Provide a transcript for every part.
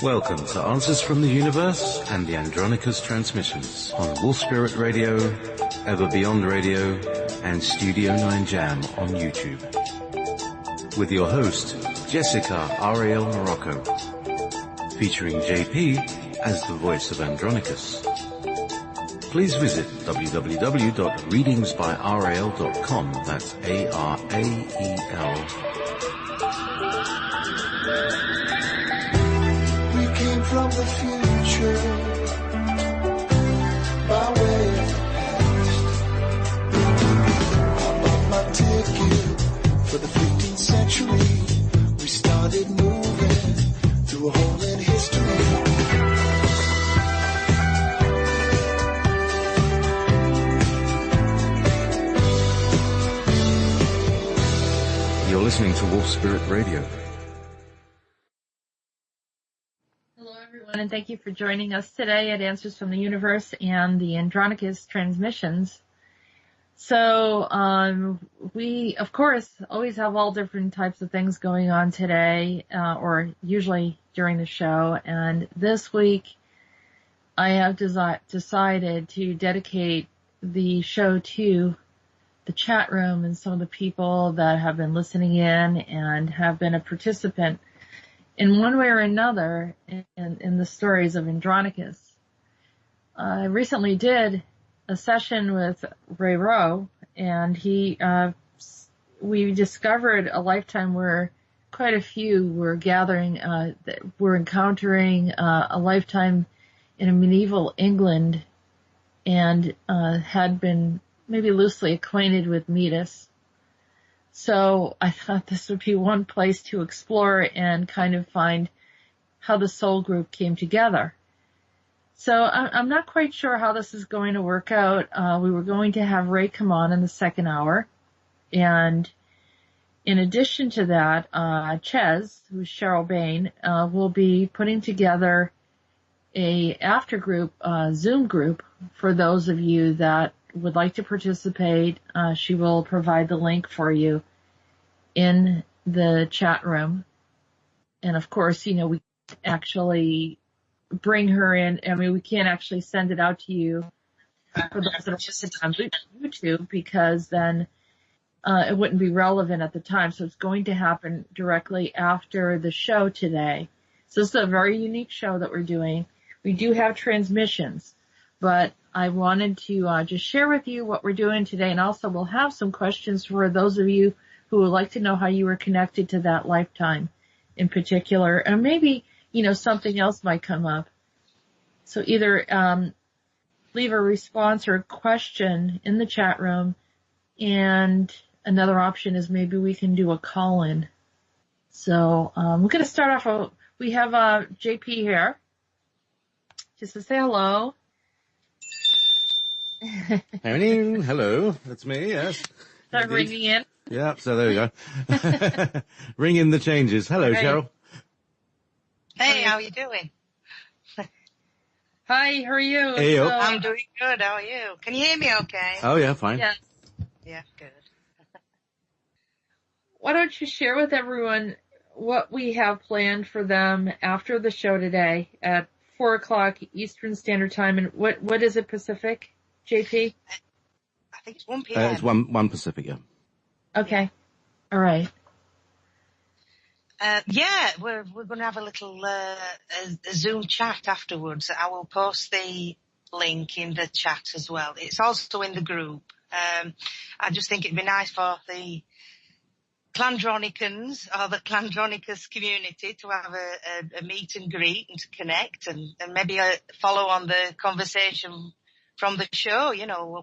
Welcome to Answers from the Universe and the Andronicus transmissions on Wolf Spirit Radio, Ever Beyond Radio, and Studio 9 Jam on YouTube. With your host, Jessica Ariel Morocco, featuring JP as the voice of Andronicus. Please visit www.readingsbyrael.com, that's ARAEL. From the future, by way of the past, I bought my ticket for the 15th century. We started moving through a hole in history. You're listening to Wolf Spirit Radio. And thank you for joining us today at Answers from the Universe and the Andronicus transmissions. So we, of course, always have all different types of things going on today, or usually during the show. And this week, I have decided to dedicate the show to the chat room and some of the people that have been listening in and have been a participant in one way or another in the stories of Andronicus. I recently did a session with Ray, and we discovered a lifetime where quite a few were encountering a lifetime in a medieval England and had been maybe loosely acquainted with Meetis. So I thought this would be one place to explore and kind of find how the soul group came together. So I'm not quite sure how this is going to work out. We were going to have Ray come on in the second hour. And in addition to that, Chez, who's Cheryl Bain, will be putting together a after group, Zoom group for those of you that would like to participate. She will provide the link for you in the chat room. And of course, we actually bring her in. I mean, we can't actually send it out to you for those that are listening on YouTube, because then it wouldn't be relevant at the time. So it's going to happen directly after the show today. So this is a very unique show that we're doing. We do have transmissions, but I wanted to just share with you what we're doing today, and also we'll have some questions for those of you who would like to know how you were connected to that lifetime in particular, and maybe, something else might come up. So either leave a response or a question in the chat room, and another option is maybe we can do a call-in. So we're going to start off, we have JP here, just to say hello. Hello, that's me, yes. Start ringing in. Yeah, so there we go. Ring in the changes. Hello, right. Cheryl. Hey, how are you doing? Hi, how are you? Hey, I'm doing good. How are you? Can you hear me okay? Oh, yeah, fine. Yes. Yeah, good. Why don't you share with everyone what we have planned for them after the show today at 4 o'clock Eastern Standard Time, and what is it, Pacific, JP? I think it's 1 p.m. It's 1 Pacific, yeah. Okay. All right. We're going to have a little a Zoom chat afterwards. I will post the link in the chat as well. It's also in the group. I just think it'd be nice for the Clandronicans or the Clandronicus community to have a meet and greet and to connect and maybe follow on the conversation from the show.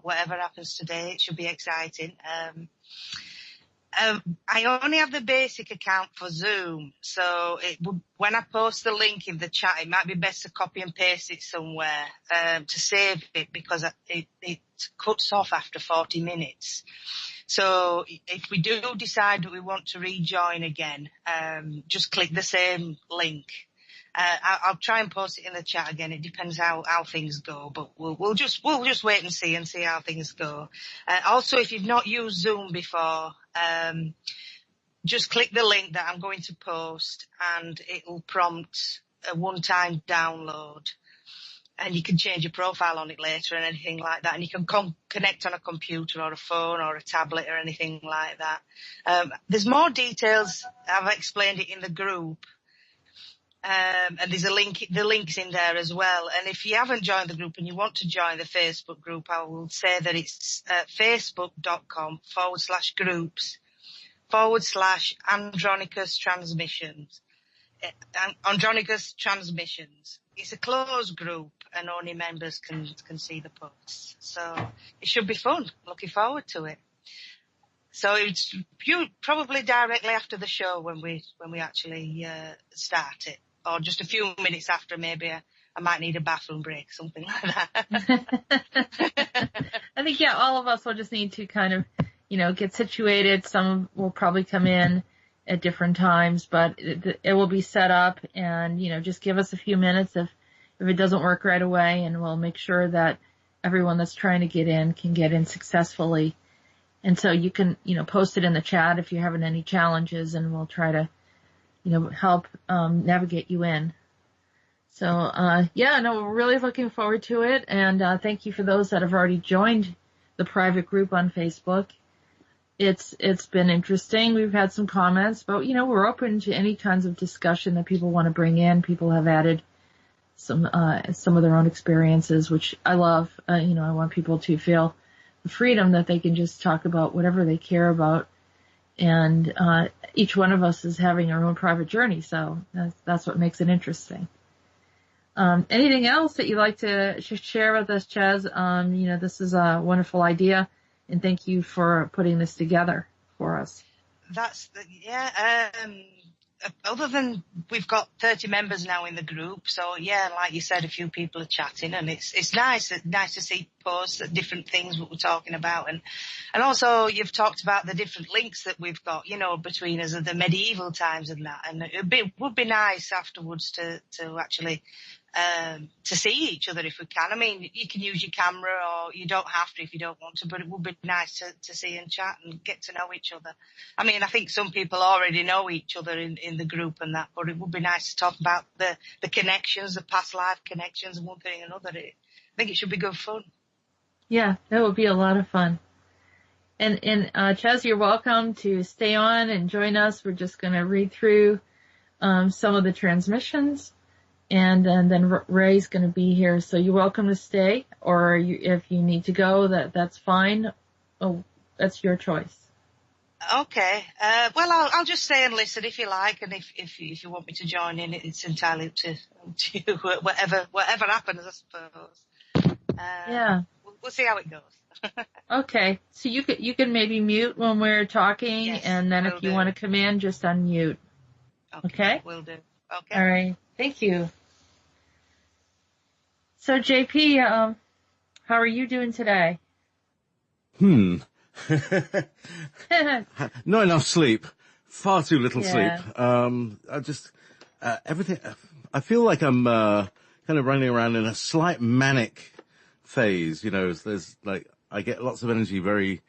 Whatever happens today, it should be exciting. I only have the basic account for Zoom, so when I post the link in the chat, it might be best to copy and paste it somewhere to save it, because it cuts off after 40 minutes. So if we do decide that we want to rejoin again, just click the same link. I'll try and post it in the chat again. It depends how things go, but we'll just wait and see how things go. Also, if you've not used Zoom before, just click the link that I'm going to post, and it will prompt a one-time download, and you can change your profile on it later and anything like that. And you can connect on a computer or a phone or a tablet or anything like that. There's more details. I've explained it in the group. And there's the link's in there as well. And if you haven't joined the group and you want to join the Facebook group, I will say that it's facebook.com/groups/Andronicus Transmissions. Andronicus Transmissions. It's a closed group and only members can see the posts. So it should be fun. Looking forward to it. So it's probably directly after the show when we actually start it, or just a few minutes after. Maybe I might need a bathroom break, something like that. I think, yeah, all of us will just need to kind of, get situated. Some will probably come in at different times, but it will be set up, and, just give us a few minutes if it doesn't work right away, and we'll make sure that everyone that's trying to get in can get in successfully. And so you can, post it in the chat if you're having any challenges, and we'll try to, help navigate you in. So, we're really looking forward to it. And thank you for those that have already joined the private group on Facebook. It's been interesting. We've had some comments, but, we're open to any kinds of discussion that people want to bring in. People have added some of their own experiences, which I love. I want people to feel the freedom that they can just talk about whatever they care about. And each one of us is having our own private journey, so that's what makes it interesting. Anything else that you'd like to share with us, Chez? This is a wonderful idea, and thank you for putting this together for us. Other than we've got 30 members now in the group, so yeah, like you said, a few people are chatting, and it's nice to see posts at different things what we're talking about, and also you've talked about the different links that we've got, between us of the medieval times and that, and it would be nice afterwards to actually to see each other if we can. I mean, you can use your camera, or you don't have to if you don't want to, but it would be nice to see and chat and get to know each other. I mean, I think some people already know each other in the group and that, but it would be nice to talk about the connections, the past life connections, and one thing and another. I think it should be good fun. Yeah, that would be a lot of fun. And Chez, you're welcome to stay on and join us. We're just going to read through some of the transmissions. And then Ray's going to be here, so you're welcome to stay, or if you need to go, that's fine. Oh, that's your choice. Okay. Well, I'll just stay and listen if you like, and if you want me to join in, it's entirely up to you. Whatever happens, I suppose. Yeah. We'll see how it goes. Okay. So you can maybe mute when we're talking, yes, and then if you want to come in, just unmute. Okay? Will do. Okay. All right. Thank you. So, JP, how are you doing today? Not enough sleep. Far too little sleep. I just, everything, I feel like I'm, kind of running around in a slight manic phase. There's like, I get lots of energy very,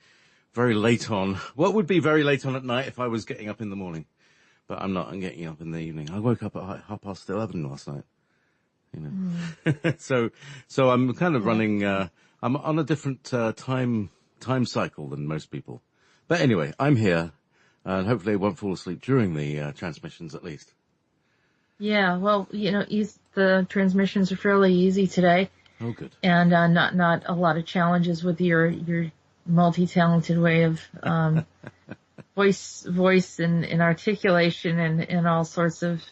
very late on. What would be very late on at night if I was getting up in the morning? But I'm not. I'm getting up in the evening. I woke up at 11:30 last night. So I'm kind of running. I'm on a different time cycle than most people. But anyway, I'm here, and hopefully I won't fall asleep during the transmissions at least. Yeah. Well, the transmissions are fairly easy today. Oh, good. And not a lot of challenges with your multi-talented way of voice and articulation and all sorts of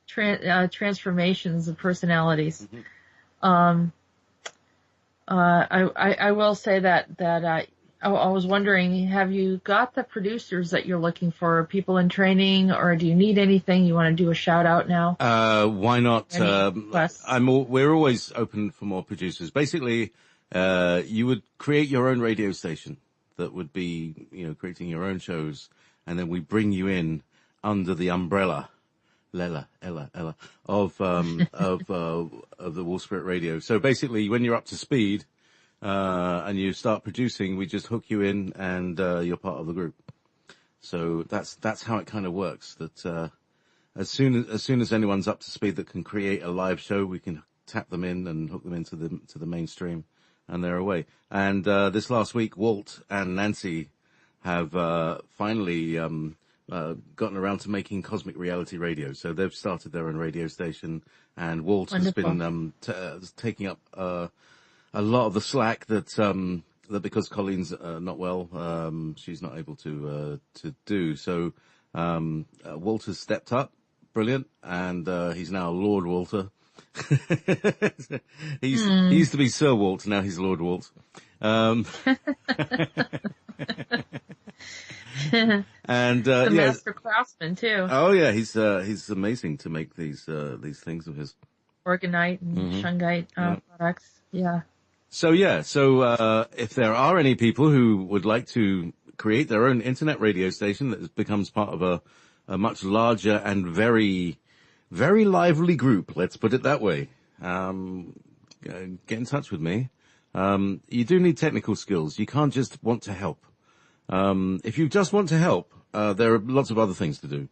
transformations of personalities. Mm-hmm. I will say that I was wondering, have you got the producers that you're looking for? People in training, or do you need anything? You want to do a shout out now? Why not? We're always open for more producers. Basically, you would create your own radio station that would be, creating your own shows, and then we bring you in under the umbrella, of the Wolf Spirit Radio. So basically, when you're up to speed, and you start producing, we just hook you in, and you're part of the group. So that's how it kind of works. as soon as anyone's up to speed that can create a live show, we can tap them in and hook them into the mainstream, and they're away. And this last week, Walt and Nancy have finally gotten around to making Cosmic Reality Radio. So they've started their own radio station, and Walt has been taking up a lot of the slack that because Colleen's not well, she's not able to do. So Walter's stepped up, brilliant, and he's now Lord Walter. He used to be Sir Walt, now he's Lord Walt. And the master craftsman too. Oh yeah, he's amazing to make these things of his. Orgonite and shungite products. Yeah. So if there are any people who would like to create their own internet radio station that becomes part of a much larger and very, very lively group, let's put it that way, get in touch with me. You do need technical skills. You can't just want to help. If you just want to help, there are lots of other things to do.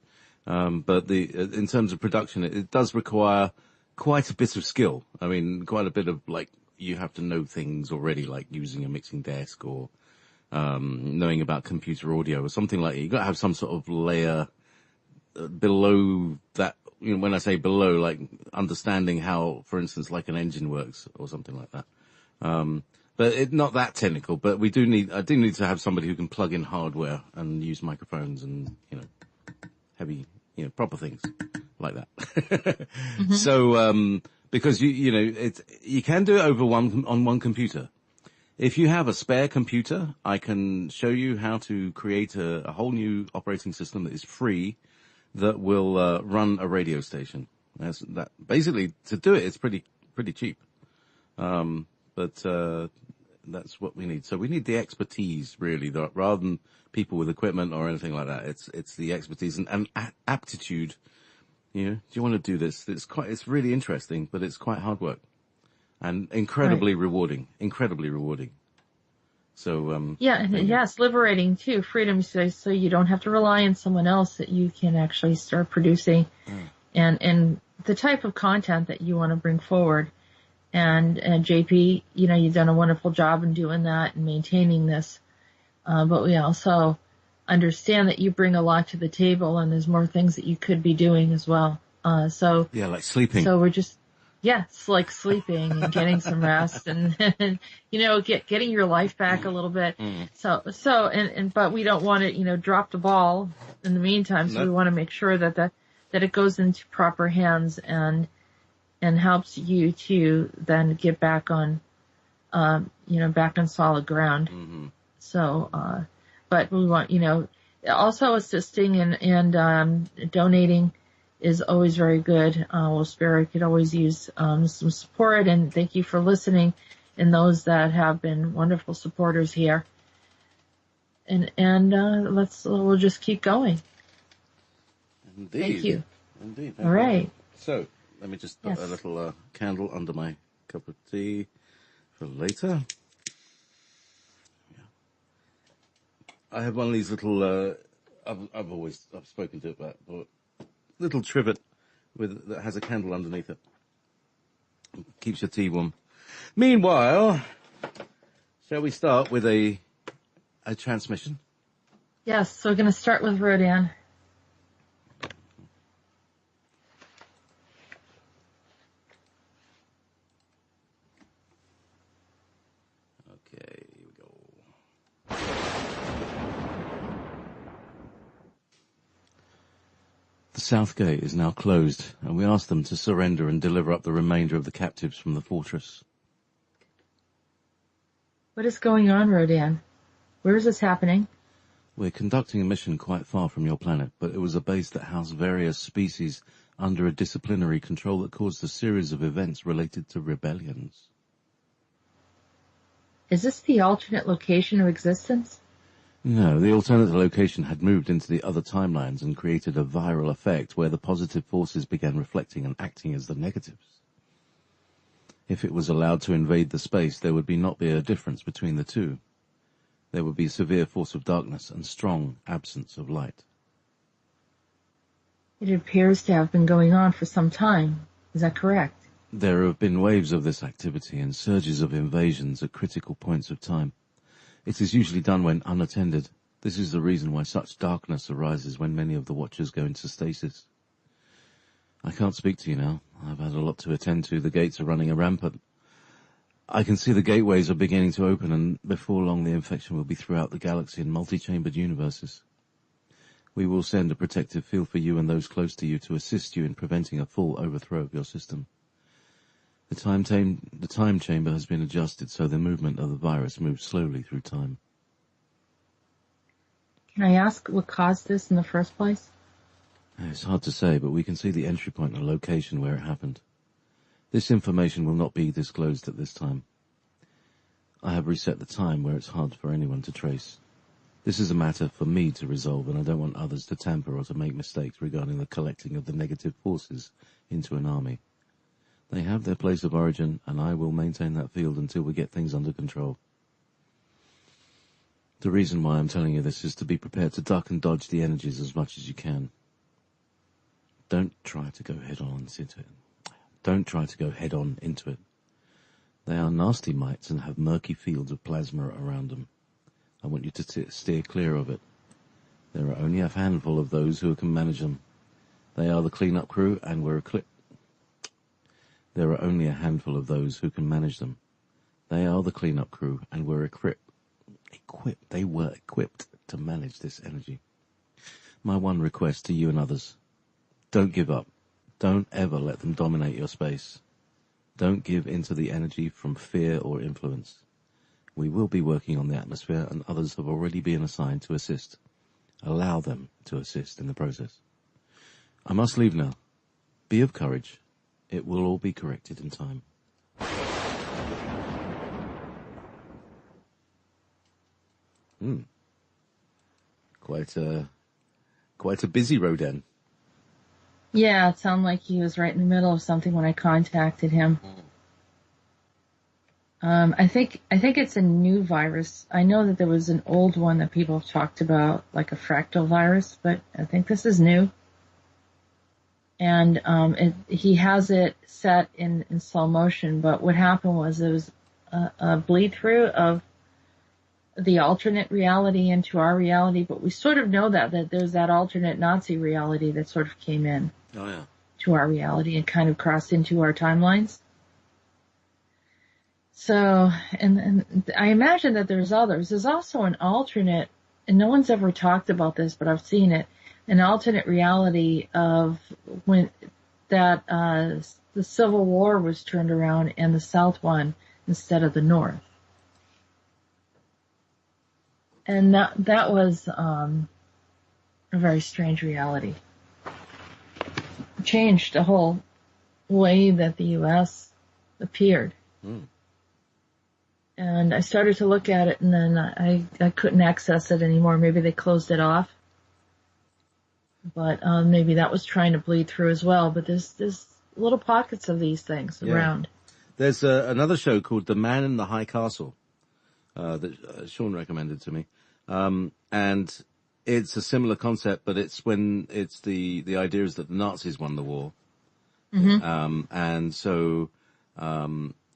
But in terms of production, it does require quite a bit of skill. I mean, quite a bit of, like, you have to know things already, like using a mixing desk or, knowing about computer audio or something like that. You've got to have some sort of layer below that. You know, when I say below, like understanding how, for instance, like an engine works or something like that. But not that technical, but I do need to have somebody who can plug in hardware and use microphones and, heavy, proper things like that. So, because you can do it on one computer. If you have a spare computer, I can show you how to create a whole new operating system that is free that will, run a radio station. Basically, to do it, it's pretty cheap. But that's what we need. So we need the expertise, really, rather than people with equipment or anything like that. It's the expertise and aptitude. Do you want to do this? It's really interesting, but it's quite hard work and incredibly rewarding. Incredibly rewarding. So yes, liberating too. Freedom, so you don't have to rely on someone else. That you can actually start producing, and the type of content that you want to bring forward. And JP, you've done a wonderful job in doing that and maintaining this. But we also understand that you bring a lot to the table and there's more things that you could be doing as well. Yeah, like sleeping. So we're just, it's like sleeping and getting some rest and getting your life back a little bit. But we don't want to, drop the ball in the meantime. So we want to make sure that it goes into proper hands and helps you to then get back on, back on solid ground. Mm-hmm. So, but we want, also assisting and donating is always very good. Spirit could always use, some support, and thank you for listening and those that have been wonderful supporters here. And we'll just keep going. Indeed. Thank you. Indeed. All right. So, let me just put a little candle under my cup of tea for later. Yeah. I have one of these little, I've spoken to it about, but little trivet that has a candle underneath it. Keeps your tea warm. Meanwhile, shall we start with a transmission? Yes, so we're going to start with Rhodan. The south gate is now closed, and we ask them to surrender and deliver up the remainder of the captives from the fortress. What is going on, Rhodan? Where is this happening? We're conducting a mission quite far from your planet, but it was a base that housed various species under a disciplinary control that caused a series of events related to rebellions. Is this the alternate location of existence? No, the alternate location had moved into the other timelines and created a viral effect where the positive forces began reflecting and acting as the negatives. If it was allowed to invade the space, there would not be a difference between the two. There would be severe force of darkness and strong absence of light. It appears to have been going on for some time. Is that correct? There have been waves of this activity and surges of invasions at critical points of time. It is usually done when unattended. This is the reason why such darkness arises when many of the Watchers go into stasis. I can't speak to you now. I've had a lot to attend to. The gates are running rampant. I can see the gateways are beginning to open, and before long the infection will be throughout the galaxy in multi-chambered universes. We will send a protective field for you and those close to you to assist you in preventing a full overthrow of your system. The time chamber has been adjusted so the movement of the virus moves slowly through time. Can I ask what caused this in the first place? It's hard to say, but we can see the entry point and location where it happened. This information will not be disclosed at this time. I have reset the time where it's hard for anyone to trace. This is a matter for me to resolve, and I don't want others to tamper or to make mistakes regarding the collecting of the negative forces into an army. They have their place of origin, and I will maintain that field until we get things under control. The reason why I'm telling you this is to be prepared to duck and dodge the energies as much as you can. Don't try to go head-on into it. Don't try to go head-on into it. They are nasty mites and have murky fields of plasma around them. I want you to steer clear of it. There are only a handful of those who can manage them. They are the clean-up crew, and we're There are only a handful of those who can manage them. They are the clean-up crew, and we're They were equipped to manage this energy. My one request to you and others: don't give up. Don't ever let them dominate your space. Don't give into the energy from fear or influence. We will be working on the atmosphere, and others have already been assigned to assist. Allow them to assist in the process. I must leave now. Be of courage. It will all be corrected in time. Quite a busy Rhodan. Yeah, it sounded like he was right in the middle of something when I contacted him. I think it's a new virus. I know that there was an old one that people have talked about, like a fractal virus, but I think this is new. And he has it set in slow motion, but what happened was there was a bleed through of the alternate reality into our reality, but we sort of know that there's that alternate Nazi reality that sort of came in to our reality and kind of crossed into our timelines. So, and I imagine that there's others. There's also an alternate, and no one's ever talked about this, but I've seen it, an alternate reality of when that the Civil War was turned around and the South won instead of the North. And that was a very strange reality. It changed the whole way that the U.S. appeared. And I started to look at it, and then I couldn't access it anymore. Maybe they closed it off. But maybe that was trying to bleed through as well. But there's little pockets of these things around. There's another show called The Man in the High Castle that Sean recommended to me. And it's a similar concept, but it's when it's the idea is that the Nazis won the war. And so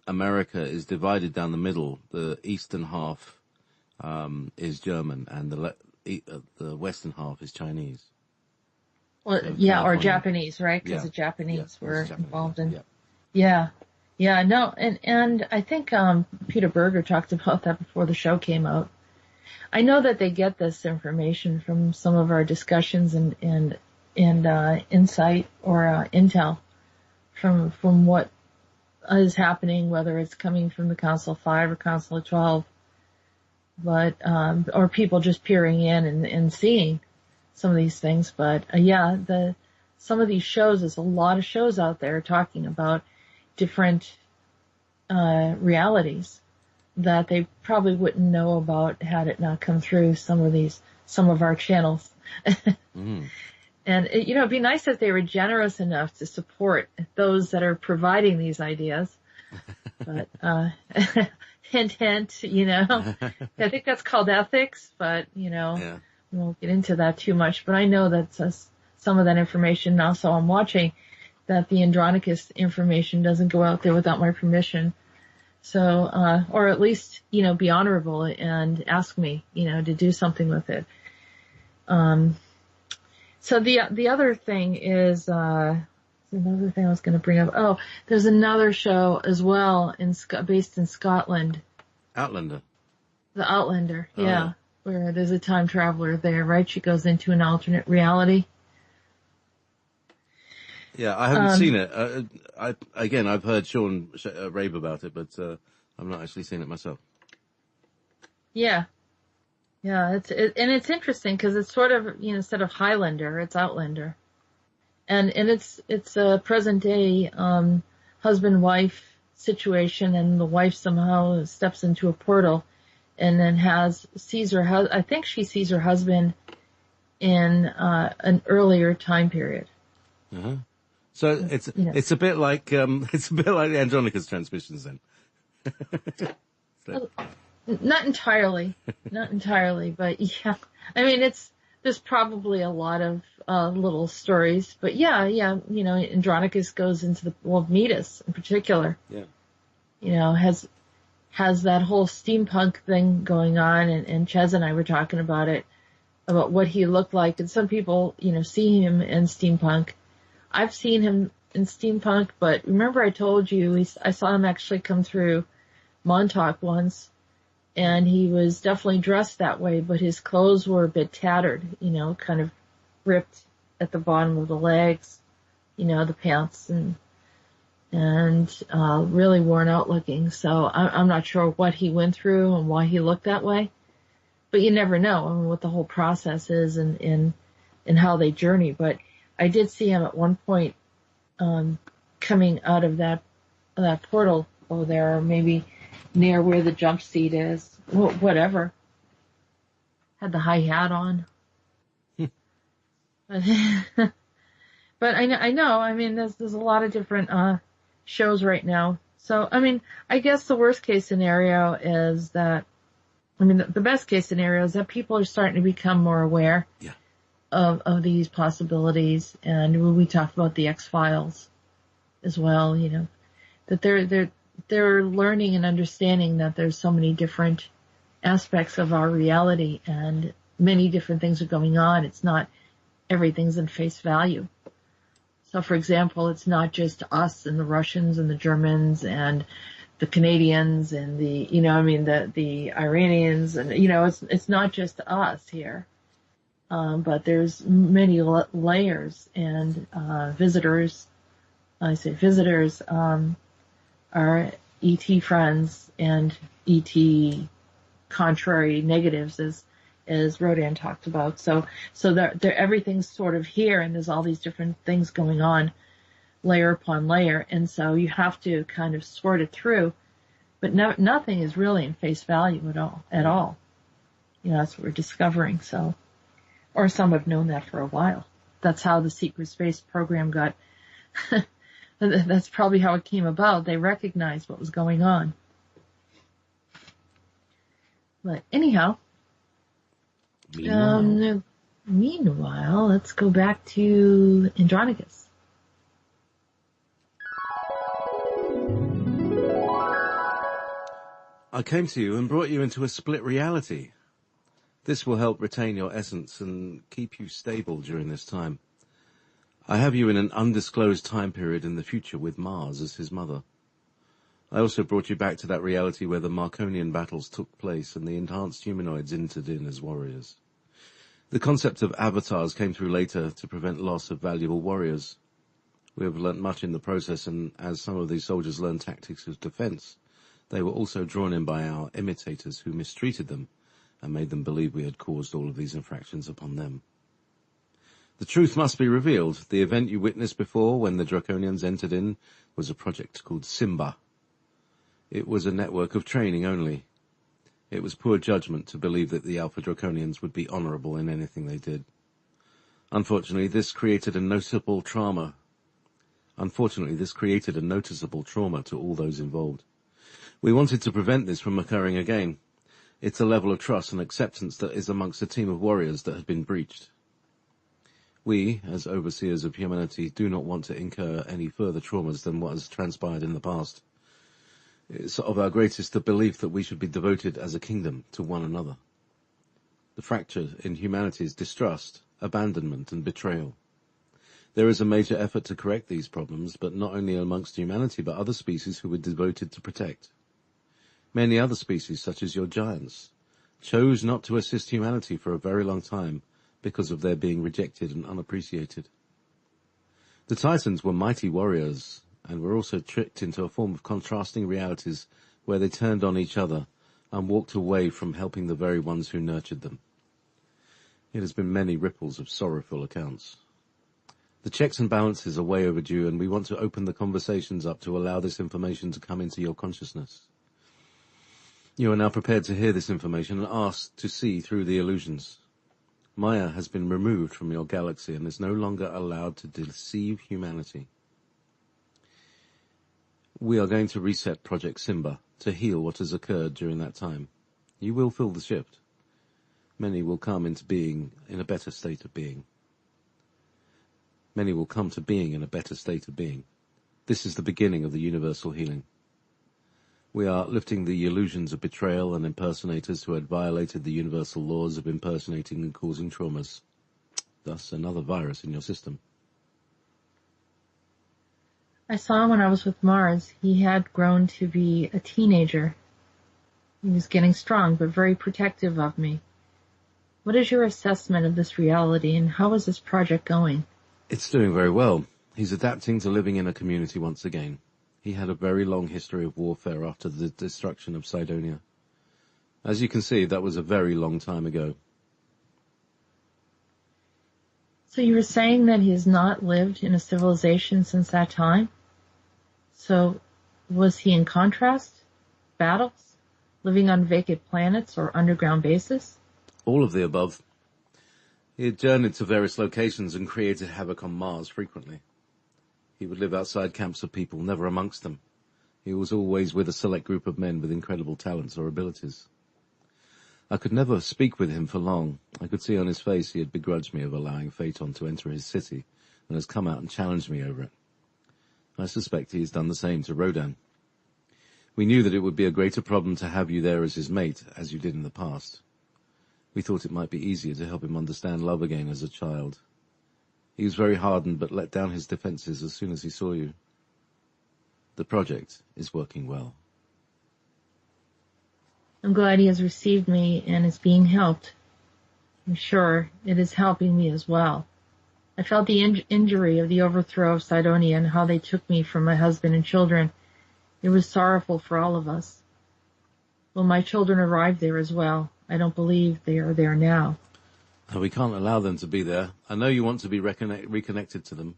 America is divided down the middle. The eastern half is German, and the western half is Chinese. Well, So yeah, or California. Japanese, right? Because the Japanese were Japanese. involved in. Yeah, no, and I think Peter Berger talked about that before the show came out. I know that they get this information from some of our discussions and insight or intel from what is happening, whether it's coming from the Council of 5 or Council of 12, but or people just peering in and seeing some of these things. But some of these shows, there's a lot of shows out there talking about different realities that they probably wouldn't know about had it not come through some of our channels. And it'd be nice if they were generous enough to support those that are providing these ideas. But hint, hint, I think that's called ethics, but we won't get into that too much. But I know that some of that information. Now, so I'm watching that the Andronicus information doesn't go out there without my permission. So, or at least, be honorable and ask me, to do something with it. So the other thing is, another thing I was going to bring up. Oh, there's another show as well based in Scotland. Outlander. The Outlander, Oh, yeah. Where there's a time traveler there, right? She goes into an alternate reality. Yeah, I haven't seen it. I've heard Sean rave about it, but I've not actually seen it myself. Yeah. Yeah, and it's interesting because it's sort of, instead of Highlander, it's Outlander. And it's a present day, husband-wife situation, and the wife somehow steps into a portal and then I think she sees her husband in, an earlier time period. Uh-huh. So it's a bit like the Andronicus transmissions then. Not entirely, but yeah. I mean, there's probably a lot of little stories, but yeah, Andronicus goes into Meetis in particular. Yeah. Has that whole steampunk thing going on, and Chez and I were talking about what he looked like, and some people, see him in steampunk. I've seen him in steampunk, but remember I told you I saw him actually come through Montauk once, and he was definitely dressed that way, but his clothes were a bit tattered, kind of ripped at the bottom of the legs, the pants, and really worn out looking. So I'm not sure what he went through and why he looked that way, but you never know, what the whole process is and how they journey. But I did see him at one point, coming out of that portal over there, or maybe near where the jump seat is, whatever. Had the high hat on. But I know, there's a lot of different, shows right now. So, I guess the worst case scenario is that, the best case scenario is that people are starting to become more aware. Yeah. Of these possibilities, and we talked about the X-Files as well, that they're learning and understanding that there's so many different aspects of our reality and many different things are going on. It's not everything's in face value. So, for example, it's not just us and the Russians and the Germans and the Canadians and the Iranians, and it's not just us here. But there's many layers, and visitors. I say visitors are ET friends and ET contrary negatives, as Rhodan talked about. So everything's sort of here, and there's all these different things going on, layer upon layer, and so you have to kind of sort it through. But nothing is really in face value at all. That's what we're discovering. So. Or some have known that for a while. That's how the secret space program got, that's probably how it came about. They recognized what was going on. But anyhow, meanwhile, let's go back to Andronicus. I came to you and brought you into a split reality. This will help retain your essence and keep you stable during this time. I have you in an undisclosed time period in the future with Mars as his mother. I also brought you back to that reality where the Marconian battles took place and the enhanced humanoids entered in as warriors. The concept of avatars came through later to prevent loss of valuable warriors. We have learnt much in the process, and as some of these soldiers learned tactics of defense, they were also drawn in by our imitators who mistreated them and made them believe we had caused all of these infractions upon them. The truth must be revealed. The event you witnessed before when the Draconians entered in was a project called Simba. It was a network of training only. It was poor judgment to believe that the Alpha Draconians would be honorable in anything they did. Unfortunately, this created a noticeable trauma to all those involved. We wanted to prevent this from occurring again. It's a level of trust and acceptance that is amongst a team of warriors that had been breached. We, as overseers of humanity, do not want to incur any further traumas than what has transpired in the past. It's of our greatest belief that we should be devoted as a kingdom to one another. The fracture in humanity is distrust, abandonment, and betrayal. There is a major effort to correct these problems, but not only amongst humanity, but other species who were devoted to protect. Many other species, such as your giants, chose not to assist humanity for a very long time because of their being rejected and unappreciated. The Titans were mighty warriors, and were also tricked into a form of contrasting realities where they turned on each other and walked away from helping the very ones who nurtured them. It has been many ripples of sorrowful accounts. The checks and balances are way overdue, and we want to open the conversations up to allow this information to come into your consciousness. You are now prepared to hear this information and asked to see through the illusions. Maya has been removed from your galaxy and is no longer allowed to deceive humanity. We are going to reset Project Simba to heal what has occurred during that time. You will feel the shift. Many will come into being in a better state of being. Many will come to being in a better state of being. This is the beginning of the universal healing. We are lifting the illusions of betrayal and impersonators who had violated the universal laws of impersonating and causing traumas. Thus, another virus in your system. I saw him when I was with Mars. He had grown to be a teenager. He was getting strong, but very protective of me. What is your assessment of this reality, and how is this project going? It's doing very well. He's adapting to living in a community once again. He had a very long history of warfare after the destruction of Cydonia. As you can see, that was a very long time ago. So you were saying that he has not lived in a civilization since that time? So was he in contrast? Battles? Living on vacant planets or underground bases? All of the above. He had journeyed to various locations and created havoc on Mars frequently. He would live outside camps of people, never amongst them. He was always with a select group of men with incredible talents or abilities. I could never speak with him for long. I could see on his face he had begrudged me of allowing Phaeton to enter his city and has come out and challenged me over it. I suspect he has done the same to Rhodan. We knew that it would be a greater problem to have you there as his mate, as you did in the past. We thought it might be easier to help him understand love again as a child. He was very hardened, but let down his defenses as soon as he saw you. The project is working well. I'm glad he has received me and is being helped. I'm sure it is helping me as well. I felt the injury of the overthrow of Cydonia and how they took me from my husband and children. It was sorrowful for all of us. Will my children arrive there as well? I don't believe they are there now. We can't allow them to be there. I know you want to be reconnected to them,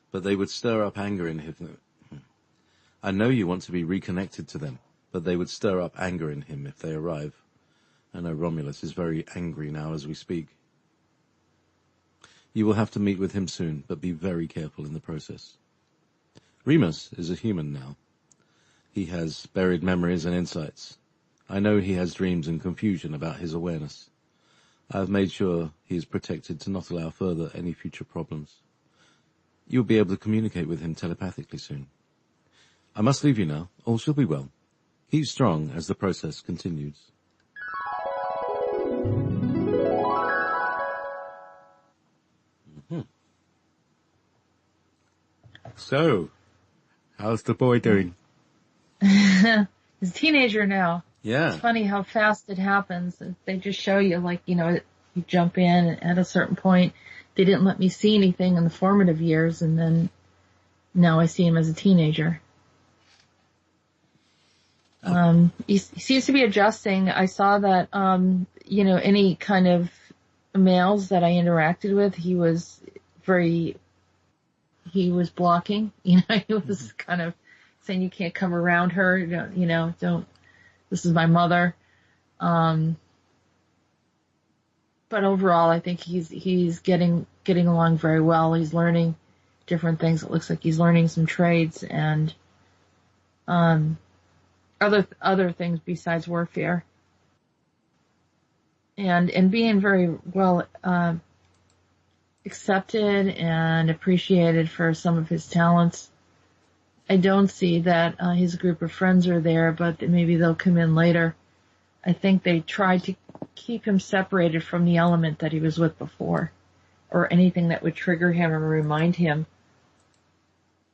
but they would stir up anger in him. I know you want to be reconnected to them, but they would stir up anger in him if they arrive. I know Romulus is very angry now as we speak. You will have to meet with him soon, but be very careful in the process. Remus is a human now. He has buried memories and insights. I know he has dreams and confusion about his awareness. I have made sure he is protected to not allow further any future problems. You'll be able to communicate with him telepathically soon. I must leave you now. All shall be well. Keep strong as the process continues. So, how's the boy doing? He's a teenager now. Yeah. It's funny how fast it happens. They just show you, like, you jump in at a certain point. They didn't let me see anything in the formative years, and then now I see him as a teenager. He seems to be adjusting. I saw that, any kind of males that I interacted with, he was blocking. He was kind of saying, you can't come around her. Don't, this is my mother. But overall, I think he's getting along very well. He's learning different things. It looks like he's learning some trades and, other things besides warfare. And being very well, accepted and appreciated for some of his talents. I don't see that his group of friends are there, but maybe they'll come in later. I think they tried to keep him separated from the element that he was with before, or anything that would trigger him or remind him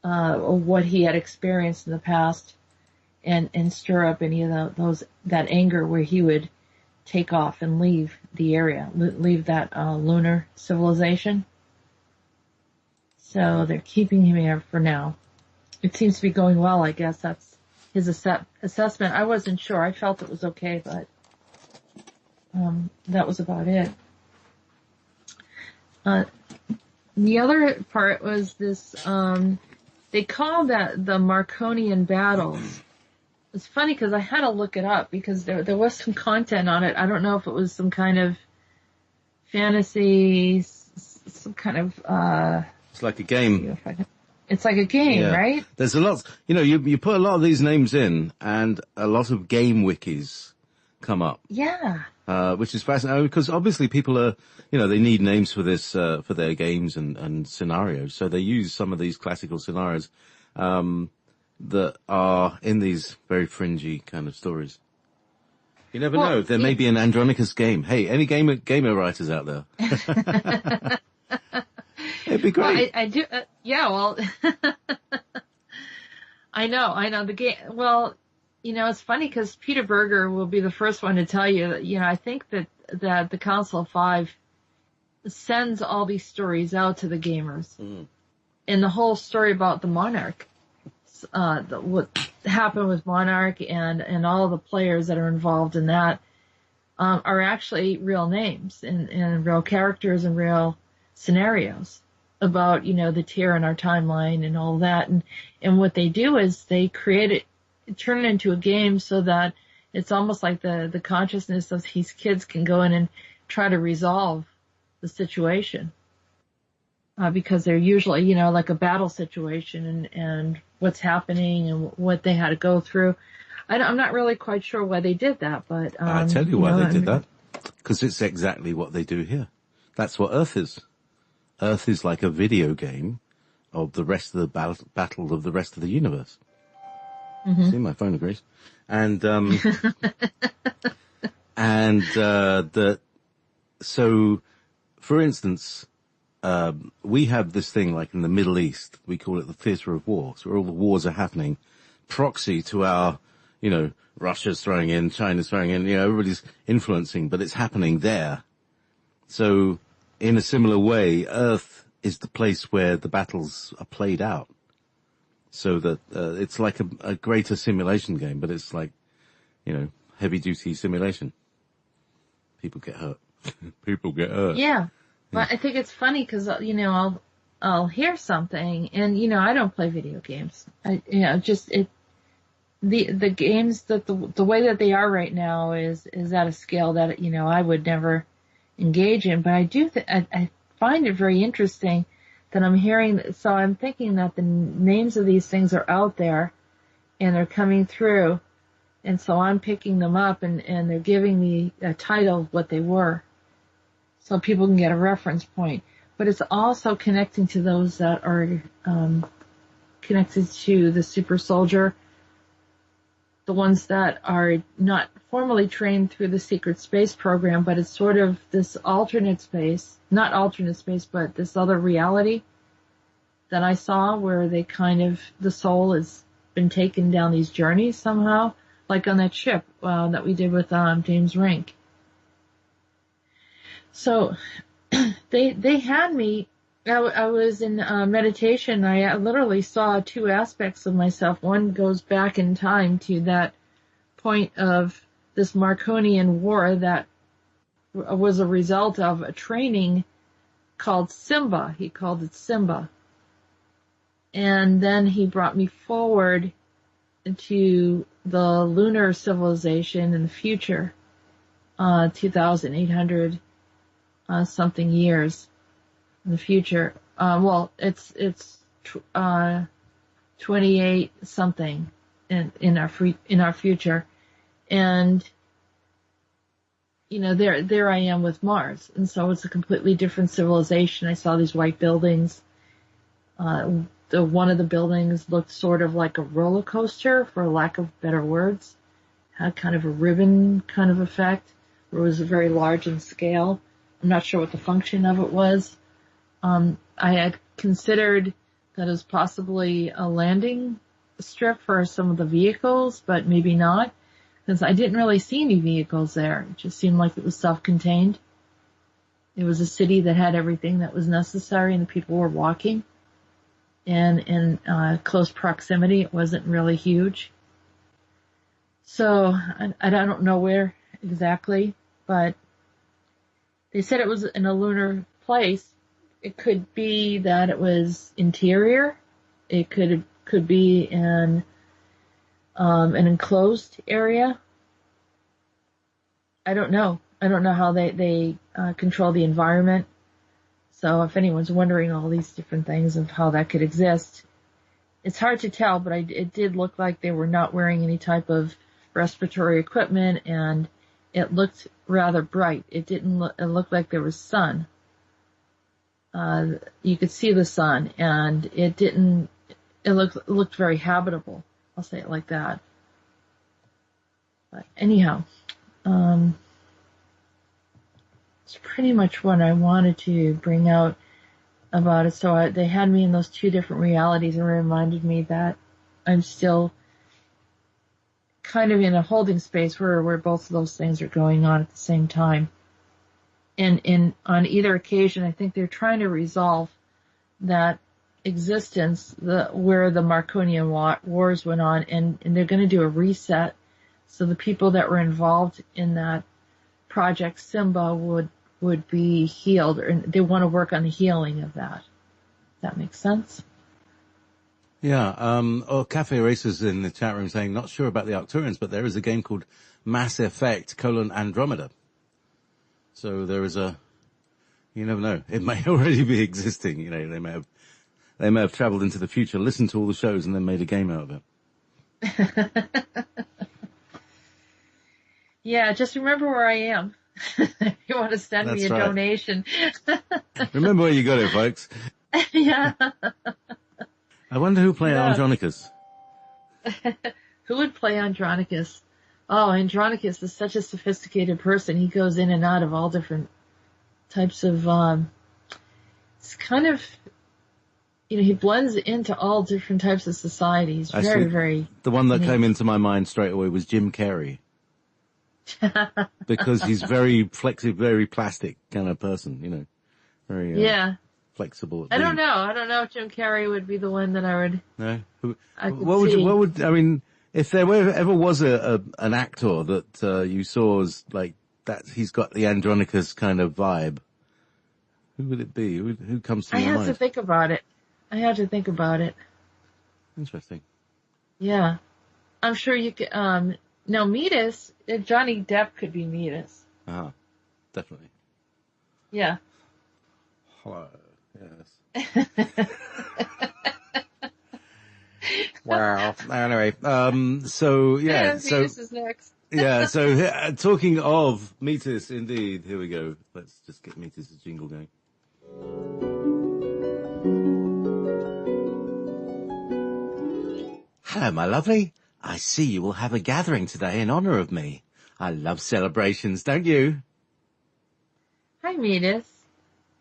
of what he had experienced in the past, and stir up any of that anger where he would take off and leave the area, leave that lunar civilization. So they're keeping him here for now. It seems to be going well, I guess. That's his assessment. I wasn't sure. I felt it was okay, but that was about it. The other part was this, they call that the Marconian battles. It's funny because I had to look it up because there was some content on it. I don't know if it was some kind of fantasy, some kind of, it's like a game. It's like a game, Yeah. right? There's a lot, you put a lot of these names in and a lot of game wikis come up. Yeah. Which is fascinating because obviously people are, they need names for this, for their games and scenarios. So they use some of these classical scenarios, that are in these very fringy kind of stories. You never know. There may be an Andronicus game. Hey, any gamer writers out there? It'd be great. Well, I do, I know the game. Well, it's funny because Peter Berger will be the first one to tell you that, I think that the Council of Five sends all these stories out to the gamers. Mm. And the whole story about the Monarch, what happened with Monarch and all of the players that are involved in that, are actually real names and real characters and real scenarios about, the tier in our timeline and all that. And what they do is they create it, turn it into a game so that it's almost like the consciousness of these kids can go in and try to resolve the situation. Because they're usually, like a battle situation and what's happening and what they had to go through. I'm not really quite sure why they did that, but... I'll tell you why they did that. Because it's exactly what they do here. That's what Earth is. Earth is like a video game of the rest of the battle of the rest of the universe. Mm-hmm. See, my phone agrees. And, so, for instance, we have this thing like in the Middle East, we call it the theater of war. So where all the wars are happening, proxy to our, Russia's throwing in, China's throwing in, everybody's influencing, but it's happening there. So in a similar way, Earth is the place where the battles are played out. So that, it's like a greater simulation game, but it's like, heavy duty simulation. People get hurt. People get hurt. Yeah. Well, I think it's funny because, I'll hear something and, I don't play video games. The games that the way that they are right now is at a scale that, I would never engage in, but I find it very interesting that I'm hearing, so I'm thinking that the names of these things are out there and they're coming through. And so I'm picking them up and they're giving me a title of what they were. So people can get a reference point. But it's also connecting to those that are connected to the super soldier, the ones that are not formally trained through the secret space program, but it's sort of this alternate space, not alternate space, but this other reality that I saw where they the soul has been taken down these journeys somehow, like on that ship that we did with James Rink. So they had me, I was in meditation. I literally saw two aspects of myself. One goes back in time to that point of this Marconian war that was a result of a training called Simba. He called it Simba. And then he brought me forward to the lunar civilization in the future, 2,800 something years in the future. It's 28 something in our future, and there I am with Mars. And so it's a completely different civilization. I saw these white buildings. One of the buildings looked sort of like a roller coaster, for lack of better words. Had kind of a ribbon kind of effect, where it was very large in scale. I'm not sure what the function of it was. I had considered that it was possibly a landing strip for some of the vehicles, but maybe not, because I didn't really see any vehicles there. It just seemed like it was self-contained. It was a city that had everything that was necessary, and the people were walking. And in close proximity, it wasn't really huge. So I don't know where exactly, but they said it was in a lunar place. It could be that it was interior. It could be in an enclosed area. I don't know. I don't know how they control the environment. So if anyone's wondering all these different things of how that could exist, it's hard to tell, but it did look like they were not wearing any type of respiratory equipment, and it looked rather bright. It looked like there was sun. You could see the sun, and it looked very habitable. I'll say it like that. But anyhow, it's pretty much what I wanted to bring out about it. So they had me in those two different realities and reminded me that I'm still kind of in a holding space where both of those things are going on at the same time. And on either occasion, I think they're trying to resolve that existence, where the Marconian wars went on, and they're going to do a reset. So the people that were involved in that Project Simba would be healed, and they want to work on the healing of that. Does that make sense? Yeah, Cafe Racers in the chat room saying, not sure about the Arcturians, but there is a game called Mass Effect: Andromeda. So there is you never know. It may already be existing. They may have traveled into the future, listened to all the shows, and then made a game out of it. Yeah, just remember where I am. If you want to send me a donation. Remember where you got it, folks. Yeah. I wonder who played Andronicus. Who would play Andronicus? Oh, Andronicus is such a sophisticated person. He goes in and out of all different types of, it's kind of, he blends into all different types of societies. Very, very. The one that came into my mind straight away was Jim Carrey. Because he's very flexible, very plastic kind of person, very flexible. I don't know if Jim Carrey would be the one that I would. No. I mean, if there ever was an actor that you saw as like that, he's got the Andronicus kind of vibe. Who would it be? Who comes to your mind? I have to think about it. Interesting. Yeah, I'm sure you could. No, Meetis, Johnny Depp could be Meetis. Definitely. Yeah. Hello. Yes. Wow. Anyway, so yeah. Meetis is next. Yeah, so talking of Meetis, indeed, here we go. Let's just get Meetis' jingle going. Hello, my lovely. I see you will have a gathering today in honor of me. I love celebrations, don't you? Hi, Meetis.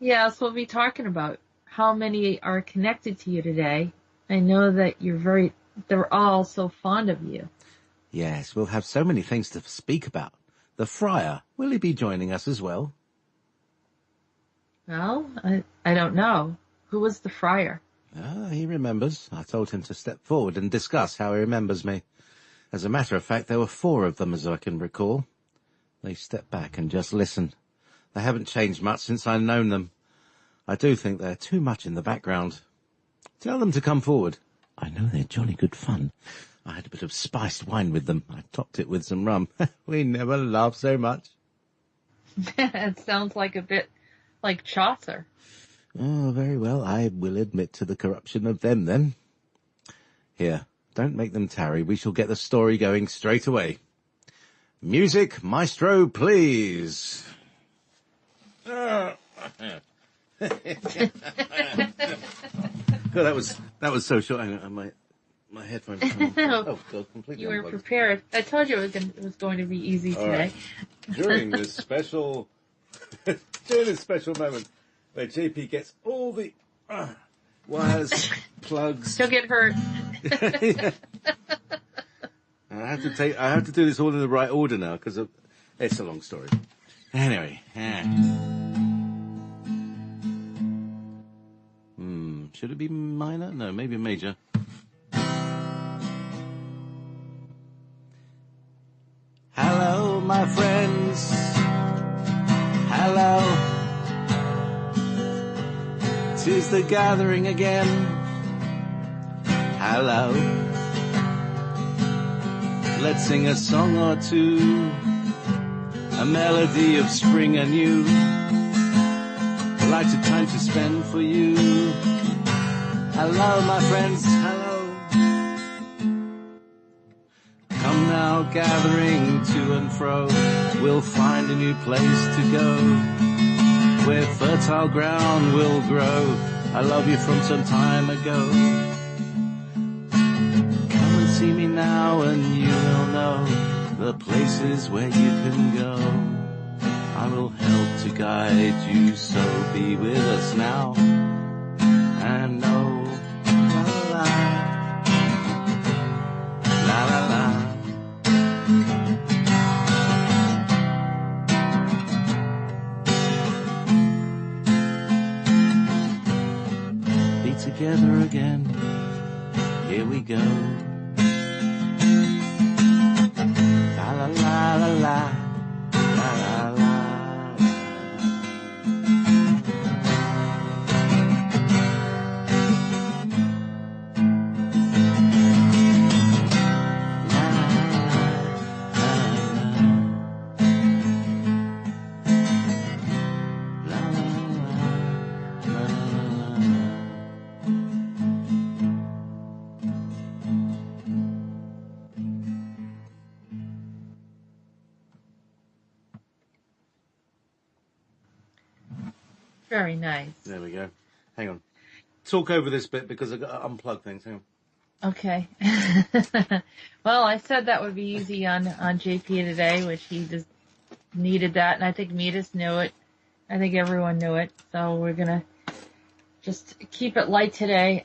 Yes, we'll be talking about how many are connected to you today. I know that they're all so fond of you. Yes, we'll have so many things to speak about. The friar, will he be joining us as well? Well, I don't know. Who was the friar? He remembers. I told him to step forward and discuss how he remembers me. As a matter of fact, there were 4 of them, as I can recall. They stepped back and just listened. They haven't changed much since I've known them. I do think they're too much in the background. Tell them to come forward. I know they're jolly good fun. I had a bit of spiced wine with them. I topped it with some rum. We never laughed so much. It sounds like a bit like Chaucer. Oh, very well. I will admit to the corruption of them, then. Here, don't make them tarry. We shall get the story going straight away. Music, maestro, please. God, that was so short. Hang on, my headphones. Oh, God, completely. You were unplugged. prepared. I told you it was going to be easy All today. right. During this special moment where JP gets all the wires, plugs. She'll get hurt. Yeah. I have to do this all in the right order now because it's a long story. Anyway, should it be minor? No, maybe major. Hello, my friends. Hello. 'Tis the gathering again. Hello. Let's sing a song or two, a melody of spring anew. Like a time to spend for you. Hello, my friends, hello. Come now, gathering to and fro, we'll find a new place to go, where fertile ground will grow. I love you from some time ago. See me now and you will know the places where you can go. I will help to guide you, so be with us now. And know, la la la, la la la. Be together again, here we go. La la la la, la la la. Very nice. There we go. Hang on. Talk over this bit because I've got to unplug things. Hang on. Okay. Well, I said that would be easy on JP today, which he just needed that, and I think Meetis knew it. I think everyone knew it. So we're gonna just keep it light today.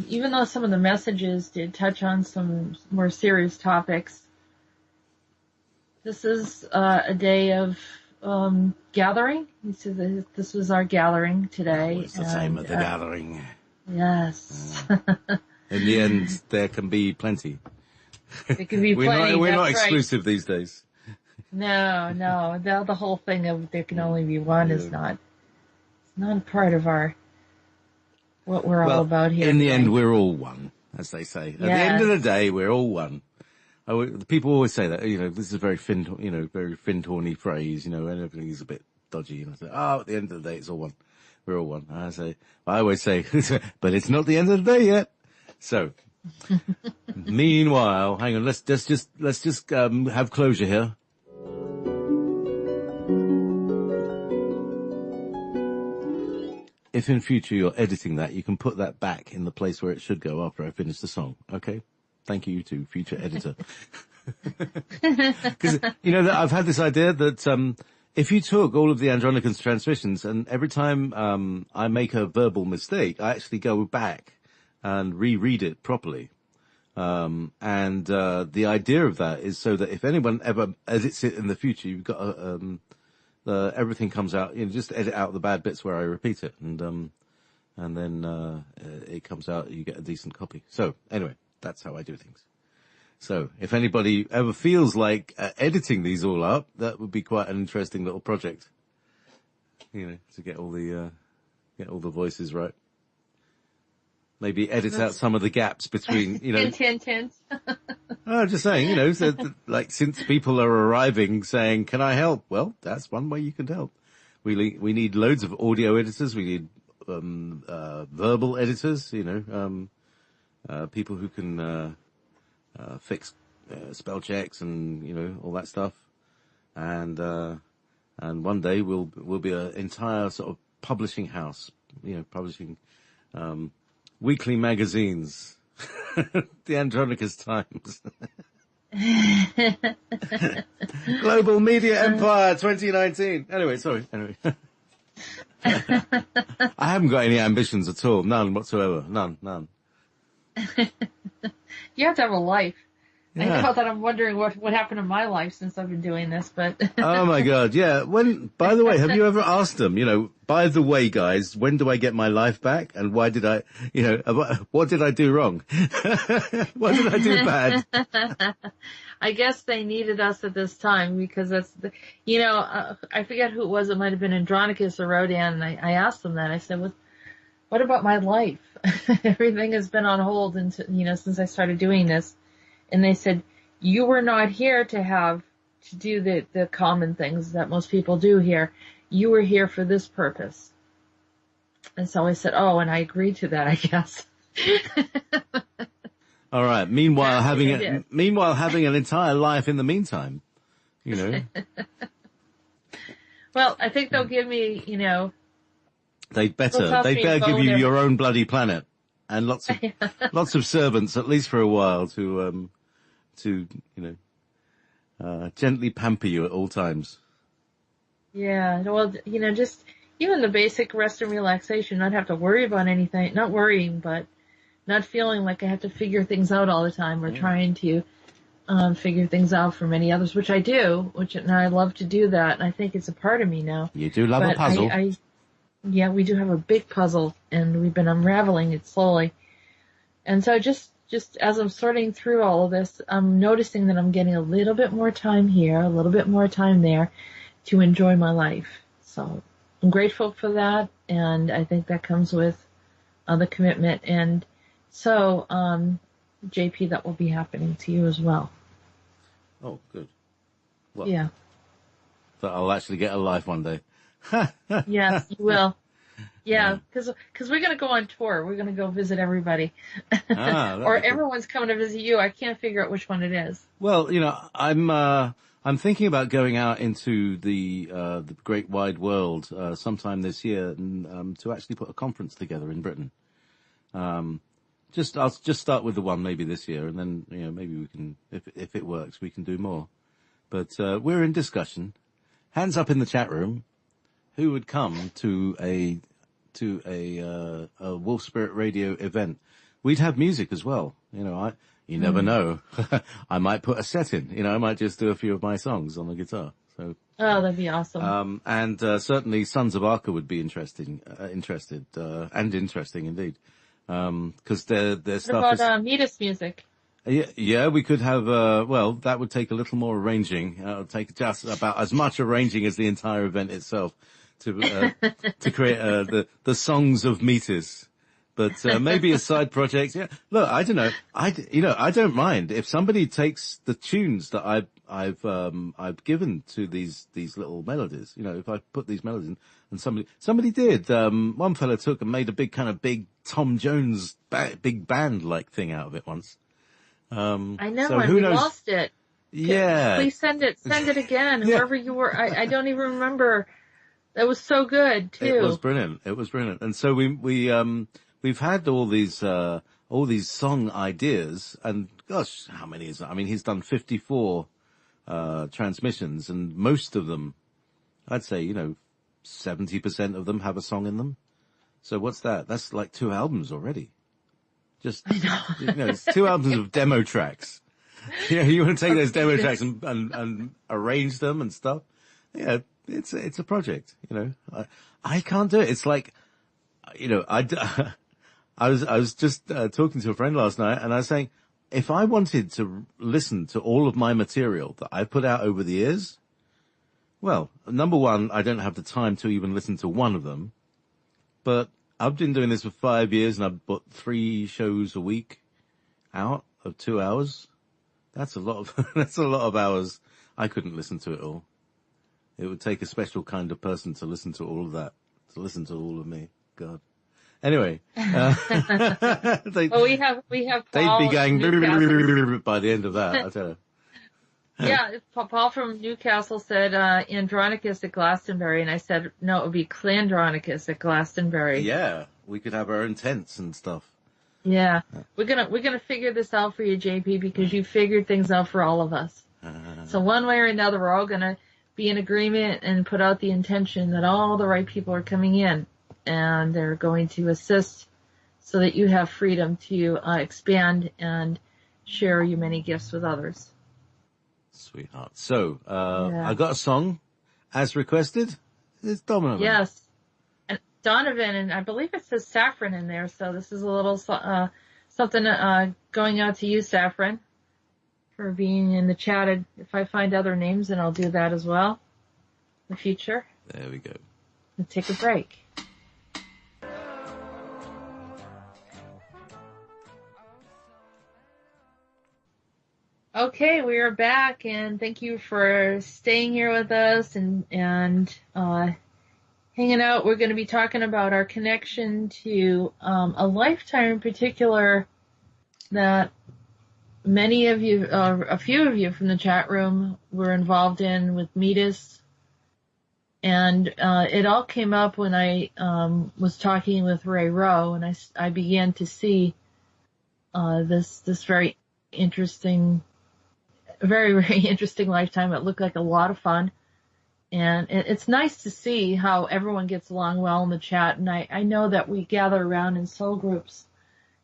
Even though some of the messages did touch on some more serious topics, this is a day of gathering. He said this was our gathering today. It's the time of the gathering. Yes. In the end, there can be plenty. It can be plenty. We're not right. exclusive these days. No. The whole thing of there can only be one is not part of what we're all about here. In the end, we're all one, as they say. At the end of the day, we're all one. People always say that, this is a very Fintorny phrase, and everything is a bit dodgy. And I say, at the end of the day, it's all one. We're all one. I always say, but it's not the end of the day yet. So, meanwhile, hang on, let's just have closure here. If in future you're editing that, you can put that back in the place where it should go after I finish the song. Okay? Thank you to future editor. Because, I've had this idea that, if you took all of the Andronicus transmissions and every time, I make a verbal mistake, I actually go back and reread it properly. The idea of that is so that if anyone ever edits it in the future, you've got everything comes out, just edit out the bad bits where I repeat it and then it comes out, you get a decent copy. So anyway, that's how I do things. So if anybody ever feels like editing these all up, that would be quite an interesting little project, to get all the voices right. Maybe edit out some of the gaps between, Hint. I'm just saying, since people are arriving saying, can I help? Well, that's one way you can help. We need loads of audio editors. We need, verbal editors, people who can, fix spell checks and, all that stuff. And one day we'll be an entire sort of publishing house, publishing, weekly magazines, the Andronicus Times. Global Media Empire 2019. Anyway, sorry. I haven't got any ambitions at all. None whatsoever. None. You have to have a life. Yeah. I know that I'm wondering what happened to my life since I've been doing this, but. Oh my God. Yeah. By the way, have you ever asked them, by the way, guys, when do I get my life back? And why did I, what did I do wrong? What did I do bad? I guess they needed us at this time because that's I forget who it was. It might have been Andronicus or Rhodan. And I asked them that. I said, what about my life? Everything has been on hold since I started doing this. And they said, you were not here to do the common things that most people do here. You were here for this purpose. And so I said, and I agreed to that, I guess. All right. Meanwhile, having an entire life in the meantime, Well, I think they'll give me, They'd better give you your own bloody planet and lots of servants, at least for a while, to gently pamper you at all times. Yeah, well, just even the basic rest and relaxation, not have to worry about anything, not worrying, but not feeling like I have to figure things out all the time or trying to figure things out for many others, which I do, and I love to do that, and I think it's a part of me now. You do love a puzzle. Yeah, we do have a big puzzle, and we've been unraveling it slowly. And so just as I'm sorting through all of this, I'm noticing that I'm getting a little bit more time here, a little bit more time there to enjoy my life. So I'm grateful for that, and I think that comes with the commitment. And so, JP, that will be happening to you as well. Oh, good. Well, yeah. But I'll actually get a life one day. Yes, you will. Yeah, because we're going to go on tour. We're going to go visit everybody. Or everyone's coming to visit you. I can't figure out which one it is. Well, I'm thinking about going out into the great wide world sometime this year and to actually put a conference together in Britain. I'll just start with the one maybe this year, and then maybe we can, if it works, we can do more. But we're in discussion. Hands up in the chat room. Who would come to a Wolf Spirit Radio event? We'd have music as well. You never know. I might put a set in. I might just do a few of my songs on the guitar. So. Oh, that'd be awesome. And certainly Sons of Arca would be interested indeed. Because their stuff what about Meetis music? Yeah, we could have, that would take a little more arranging. It'll take just about as much arranging as the entire event itself to create, the songs of Meetis. But, maybe a side project. Yeah. Look, I don't know. I don't mind if somebody takes the tunes that I've given to these little melodies. If I put these melodies in and somebody did, one fella took and made a big Tom Jones big band like thing out of it once. I know, so and we lost it. Yeah. Please send it again. Yeah. Whoever you were, I don't even remember. That was so good too. It was brilliant. And so we've had all these song ideas, and gosh, how many is that? I mean, he's done 54, transmissions, and most of them, I'd say, 70% of them have a song in them. So what's that? That's like 2 albums already. Just, it's 2 albums of demo tracks. You want to take those demo tracks and arrange them and stuff. Yeah, it's a project, I can't do it. It's like, I was just talking to a friend last night, and I was saying, if I wanted to listen to all of my material that I've put out over the years, well, number one, I don't have the time to even listen to one of them, but I've been doing this for 5 years, and I've put 3 shows a week out of 2 hours. That's a lot of hours. I couldn't listen to it all. It would take a special kind of person to listen to all of that, to listen to all of me. God. Anyway, Well, we have they'd Paul be going in Newcastle. by the end of that, I tell you. Yeah, Paul from Newcastle said Andronicus at Glastonbury, and I said no, it would be Clandronicus at Glastonbury. Yeah, we could have our own tents and stuff. Yeah, we're gonna figure this out for you, JP, because you figured things out for all of us. So one way or another, we're all gonna be in agreement and put out the intention that all the right people are coming in, and they're going to assist so that you have freedom to expand and share your many gifts with others. Sweetheart. So, Yeah. I got a song as requested. It's Donovan. Yes. And Donovan, and I believe it says Saffron in there, so this is a little something going out to you, Saffron, for being in the chat. If I find other names, then I'll do that as well in the future. There we go. And take a break. Okay, we are back, and thank you for staying here with us and hanging out. We're going to be talking about our connection to a lifetime in particular that many of you, a few of you from the chat room were involved in with Meetis. And it all came up when I was talking with Ray Rowe, and I began to see this very interesting lifetime. It looked like a lot of fun. And it's nice to see how everyone gets along well in the chat. And I know that we gather around in soul groups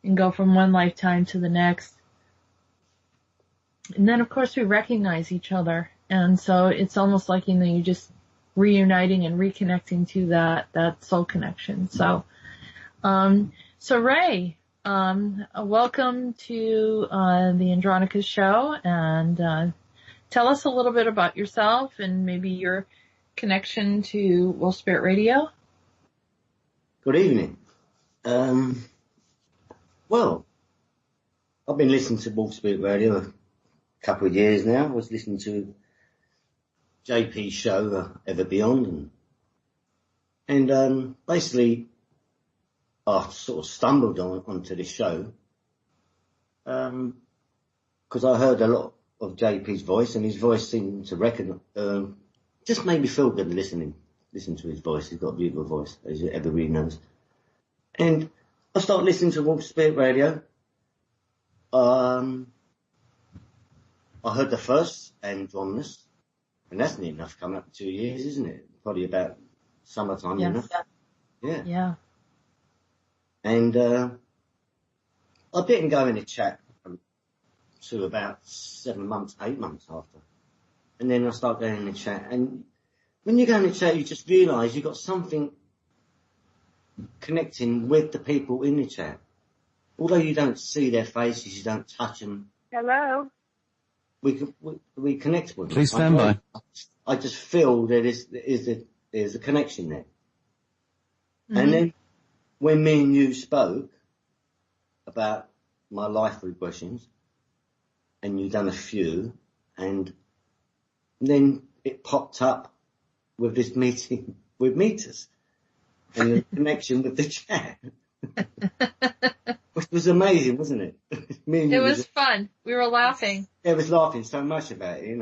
and go from one lifetime to the next. And then, of course, we recognize each other. And so it's almost like, you're just reuniting and reconnecting to that soul connection. So, Ray, welcome to the Andronicus show, and tell us a little bit about yourself and maybe your connection to Wolf Spirit Radio. Good evening. Well, I've been listening to Wolf Spirit Radio a couple of years now. I was listening to JP's show, Ever Beyond, and basically I sort of stumbled onto this show because I heard a lot of JP's voice, and his voice seemed to just made me feel good listening to his voice. He's got a beautiful voice, as everybody knows. And I started listening to Wolf Spirit Radio. I heard the first Andronicus, and that's near enough coming up to 2 years, isn't it? Probably about summertime, Yes. enough. Yeah. Yeah. And I didn't go in the chat to about 8 months after. And then I started going in the chat. And when you go in the chat, you just realise you've got something connecting with the people in the chat. Although you don't see their faces, you don't touch them. Hello. We connect with them. Please stand by. I just feel that there's a connection there. Mm-hmm. And then when me and you spoke about my life regressions, and you done a few, and then it popped up with this meeting with Meetis and the connection with the chat. Which was amazing, wasn't it? It was fun. We were laughing. I was laughing so much about it,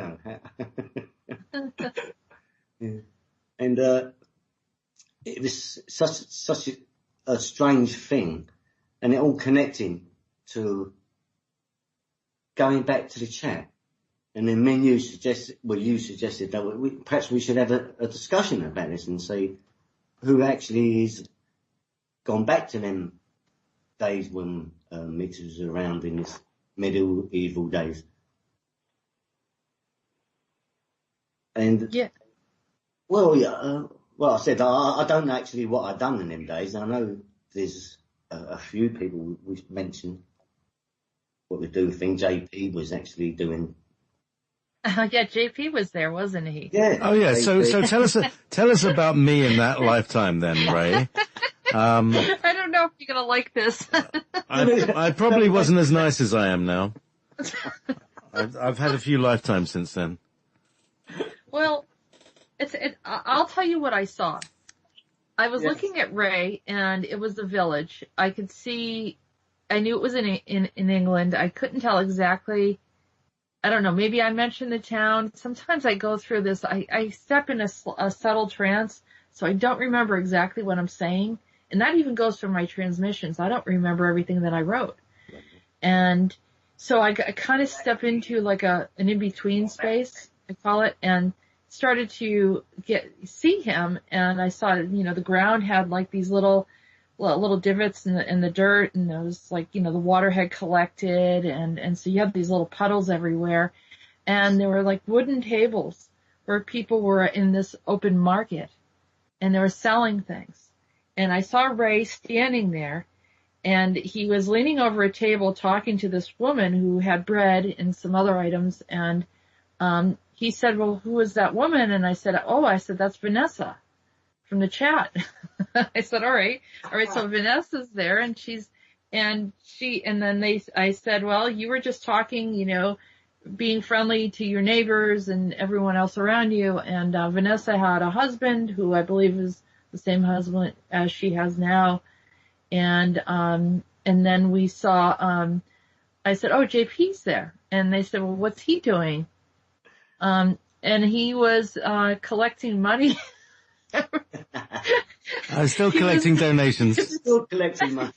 Yeah. And it was such a strange thing, and it all connecting to going back to the chat. And then me and you suggested that perhaps we should have a discussion about this and see who actually is gone back to them days when Meetis was around in his medieval days. And yeah, well, I said I don't know actually what I'd done in them days. I know there's a few people we mentioned what we do. I think JP was actually doing. Yeah, JP was there, wasn't he? Yeah. Oh yeah. So tell us about me in that lifetime then, Ray. I don't know if you're gonna like this. I probably wasn't as nice as I am now. I've had a few lifetimes since then. Well, I'll tell you what I saw. I was Yes. looking at Ray, and it was a village. I knew it was in England. I couldn't tell exactly. I don't know. Maybe I mentioned the town. Sometimes I go through this. I step in a subtle trance, so I don't remember exactly what I'm saying. And that even goes for my transmissions. I don't remember everything that I wrote. And so I kind of step into like an in-between space, I call it, and started to see him. And I saw, the ground had like these little divots in the dirt, and it was like, the water had collected, and so you have these little puddles everywhere, and there were like wooden tables where people were in this open market, and they were selling things. And I saw Ray standing there, and he was leaning over a table talking to this woman who had bread and some other items, and he said, well, who is that woman? And I said, that's Vanessa from the chat. I said, all right. So Vanessa's there, and I said, well, you were just talking, being friendly to your neighbors and everyone else around you. And, Vanessa had a husband who I believe is the same husband as she has now. And then we saw, I said, oh, JP's there. And they said, well, what's he doing? And he was, collecting money. I'm still collecting donations. Still collecting money.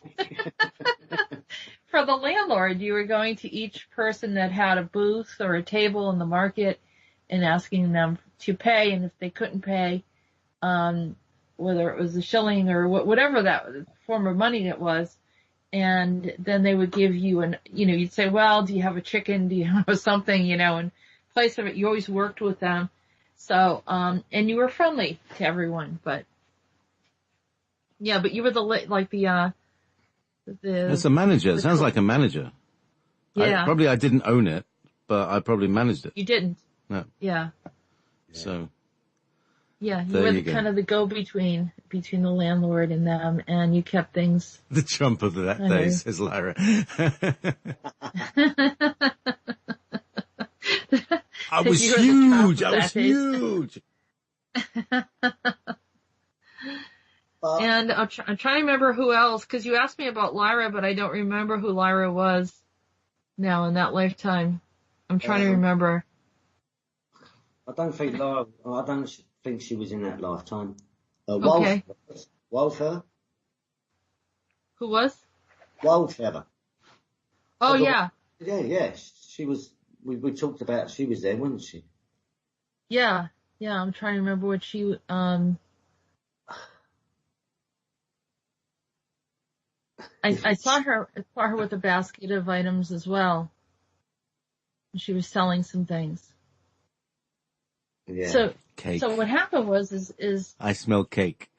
For the landlord, you were going to each person that had a booth or a table in the market and asking them to pay, and if they couldn't pay, whether it was a shilling or whatever that form of money it was, and then they would give you you'd say, well, do you have a chicken? Do you have something, in place of it? You always worked with them. So, and you were friendly to everyone, but you were As a manager, it sounds like a manager. Yeah. I didn't own it, but I probably managed it. You didn't. No. Yeah. So. Yeah, you were kind of the go-between between the landlord and them, and you kept things. The chump of that day, says Lyra. I was huge. And I'm trying to remember who else, because you asked me about Lyra, but I don't remember who Lyra was now in that lifetime. I'm trying to remember. I don't think she was in that lifetime. Okay. Wildfeather? Who was? Wildfeather. Oh, yeah. Yeah. She was, we talked about, she was there, wasn't she? Yeah. I'm trying to remember what she, I saw her with a basket of items as well. She was selling some things. Yeah. Cake. So what happened was I smell cake.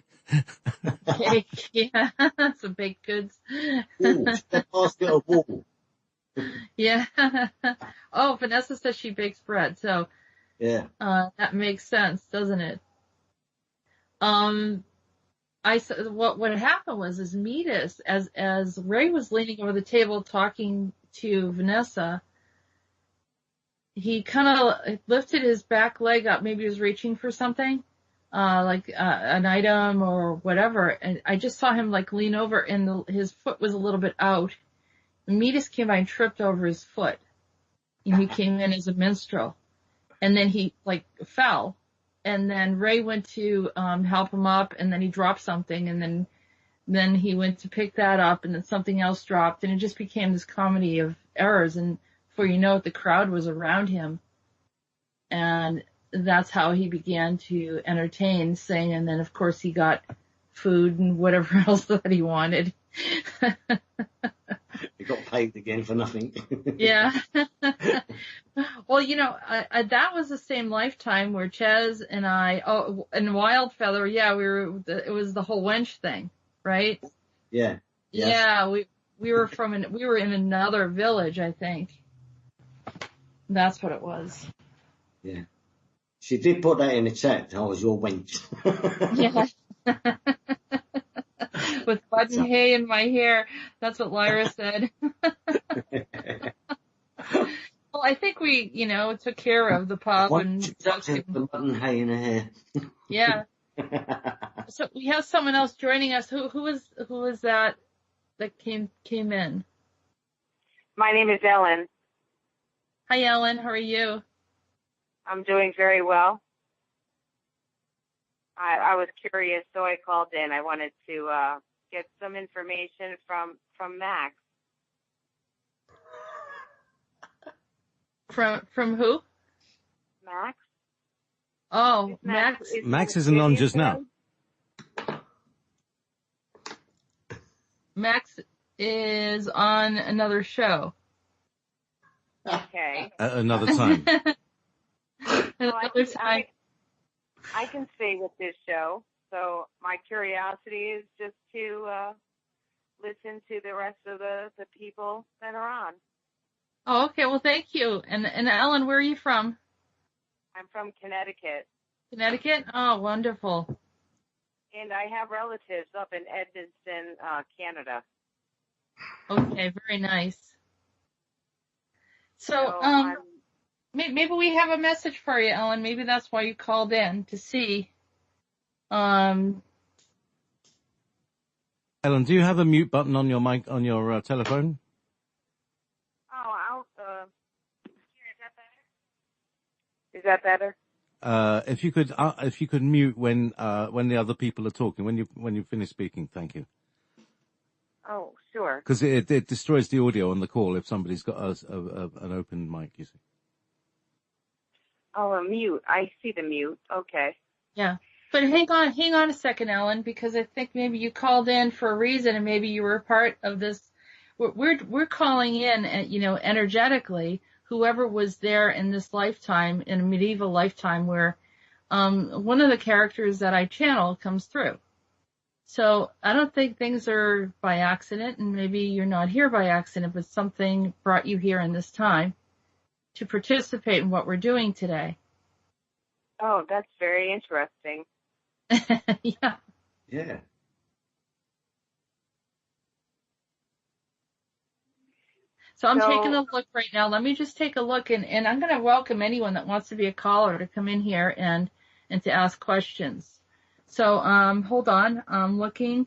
Cake, yeah, some baked goods. Ooh, a basket of wool. Yeah. Oh, Vanessa says she bakes bread, so yeah, that makes sense, doesn't it? What happened was Meetis, as Ray was leaning over the table talking to Vanessa, he kind of lifted his back leg up. Maybe he was reaching for something, like an item or whatever. And I just saw him like lean over, and his foot was a little bit out. And Meetis came by and tripped over his foot. And he came in as a minstrel. And then he like fell. And then Ray went to help him up, and then he dropped something, and then he went to pick that up, and then something else dropped, and it just became this comedy of errors. And before you know it, the crowd was around him, and that's how he began to entertain, sing, and then of course he got food and whatever else that he wanted. he got paid again for nothing. Yeah. Well, that was the same lifetime where Chez and I, and Wildfeather, it was the whole wench thing, right? Yeah. Yes. Yeah, we were in another village, I think. That's what it was. Yeah. She did put that in the chat. I was your wench. Yeah. With button hay in my hair. That's what Lyra said. Well, I think we, took care of the pub and the button hay in her hair. Yeah. So we have someone else joining us. Who was that came in? My name is Ellen. Hi, Ellen. How are you? I'm doing very well. I was curious, so I called in. I wanted to get some information from Max. From who? Max. Oh, Max isn't on just now. Max is on another show. Okay. At another time. I can stay with this show. So my curiosity is just to listen to the rest of the people that are on. Oh, okay. Well, thank you. And Ellen, where are you from? I'm from Connecticut. Connecticut? Oh, wonderful. And I have relatives up in Edmonton, Canada. Okay, very nice. So maybe we have a message for you, Ellen. Maybe that's why you called in to see. Ellen, do you have a mute button on your mic on your telephone? Oh, is that better? If you could mute when the other people are talking, when you finish speaking, thank you. Oh, sure. Because it destroys the audio on the call if somebody's got an open mic, you see. Oh, a mute. I see the mute. Okay. Yeah. But hang on a second, Ellen, because I think maybe you called in for a reason and maybe you were part of this. We're calling in, energetically, whoever was there in this lifetime, in a medieval lifetime where one of the characters that I channel comes through. So I don't think things are by accident, and maybe you're not here by accident, but something brought you here in this time to participate in what we're doing today. Oh, that's very interesting. Yeah. Yeah. So I'm taking a look right now. Let me just take a look, and I'm going to welcome anyone that wants to be a caller to come in here and to ask questions. So hold on. I'm looking.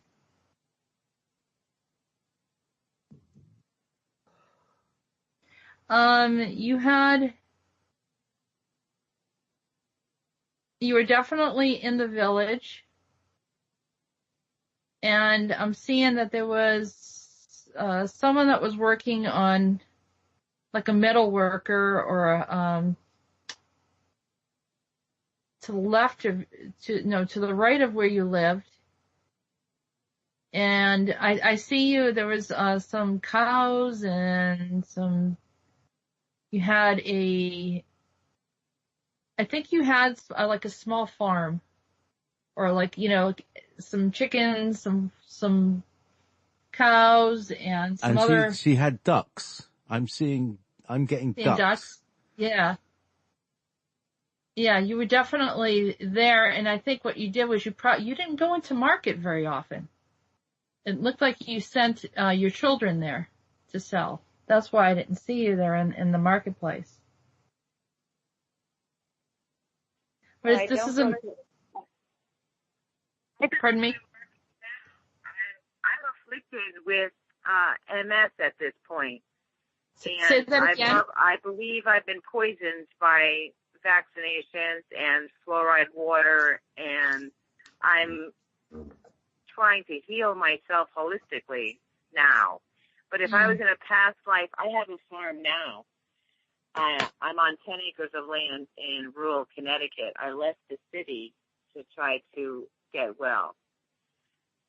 You were definitely in the village, and I'm seeing that there was someone that was working on like a metal worker or to the left of to the right of where you lived. And I see there was some cows and you had I think you had like a small farm or like, some chickens, some cows and some other. She had ducks. I'm getting ducks. Yeah. Yeah, you were definitely there. And I think what you did was you didn't go into market very often. It looked like you sent your children there to sell. That's why I didn't see you there in the marketplace. But this isn't. Pardon me? I'm afflicted with MS at this point. And say that again? I believe I've been poisoned by vaccinations and fluoride water, and I'm trying to heal myself holistically now. But if I was in a past life, I have a farm now. I'm on 10 acres of land in rural Connecticut. I left the city to try to get well.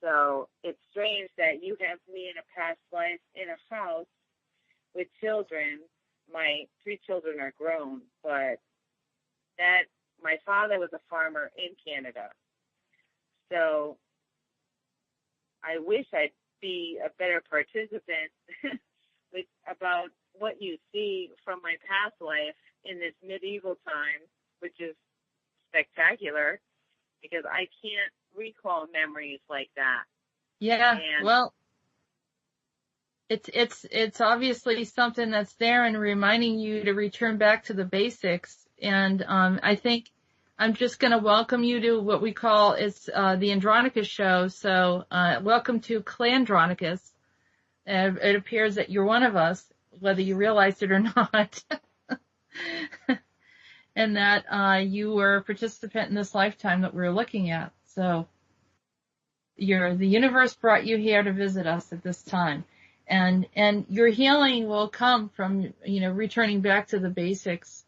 So it's strange that you have me in a past life in a house with children. My 3 children are grown, but my father was a farmer in Canada. So I wish I'd be a better participant about what you see from my past life in this medieval time, which is spectacular because I can't recall memories like that. Yeah, well, it's obviously something that's there and reminding you to return back to the basics. And I think I'm just going to welcome you to what we call the Andronicus show. So welcome to Clandronicus. It appears that you're one of us, whether you realized it or not, and that you were a participant in this lifetime that we're looking at. So the universe brought you here to visit us at this time. And your healing will come from, returning back to the basics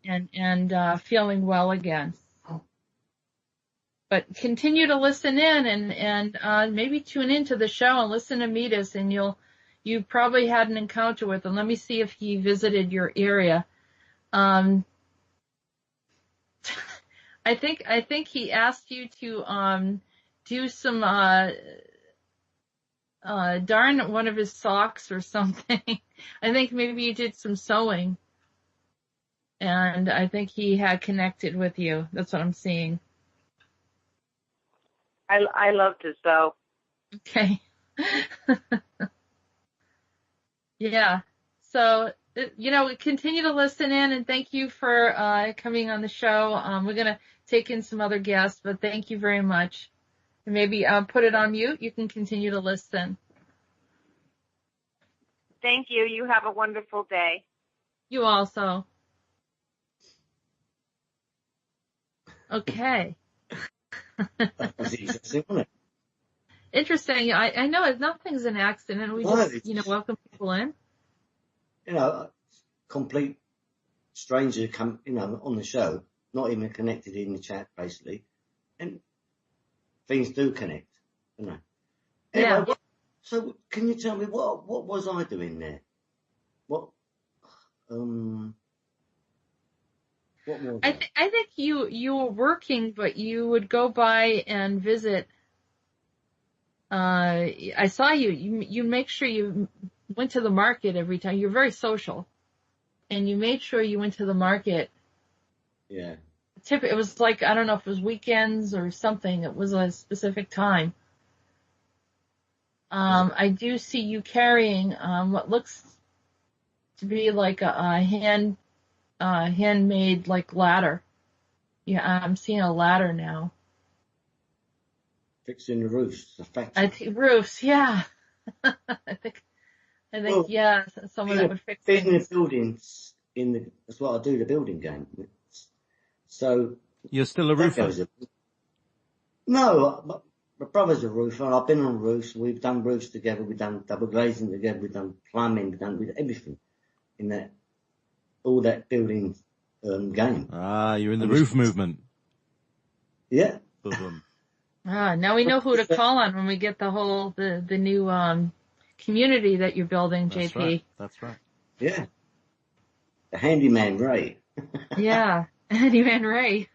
and feeling well again. But continue to listen in and maybe tune into the show and listen to Meetis, and you probably had an encounter with him. Let me see if he visited your area. I think he asked you to do some darn one of his socks or something. I think maybe you did some sewing, and I think he had connected with you. That's what I'm seeing. I love to sew. Okay. Yeah. So, continue to listen in, and thank you for coming on the show. We're going to take in some other guests, but thank you very much. And maybe put it on mute. You can continue to listen. Thank you. You have a wonderful day. You also. Okay. That's interesting, wasn't it? Interesting. I know nothing's an accident. We just, welcome people in. Complete stranger come, on the show, not even connected in the chat, basically, and things do connect, Anyway, Yeah. So can you tell me what was I doing there? What was I think you were working, but you would go by and visit. I saw you make sure you went to the market every time. You're very social, and you made sure you went to the market. Yeah. It was like, I don't know if it was weekends or something. It was a specific time. I do see you carrying what looks to be like a handmade like ladder. Yeah, I'm seeing a ladder now. Fixing the roofs, the factory. I think roofs, yeah. I think, yeah, someone that would fix building things. the buildings that's what I do, the building game. So You're still a roofer? No, my brother's a roofer, and I've been on roofs. We've done roofs together. We've done double glazing together. We've done plumbing. We've done everything in all that building game. Ah, you're in the roof movement. Yeah. Now we know who to call on when we get the new community that you're building, That's JP. Right. That's right. Yeah. The handyman Ray. Yeah, handyman Ray.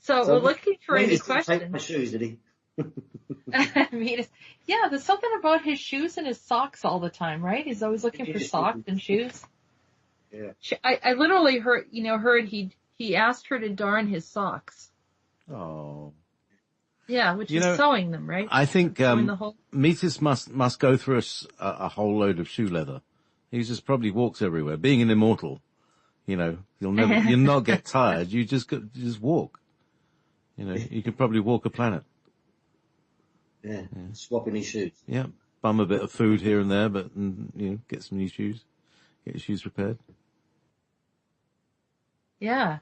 So we're looking for any questions. Take my shoes, did he? Yeah, there's something about his shoes and his socks all the time, right? He's always looking for socks and shoes. Yeah. I literally heard he asked her to darn his socks. Oh. Yeah, which is sewing them, right? I think Meetis must go through a whole load of shoe leather. He just probably walks everywhere. Being an immortal, you'll not get tired. You just walk. You could probably walk a planet. Yeah. Swapping his shoes. Yeah, bum a bit of food here and there, but get some new shoes, get your shoes repaired. Yeah.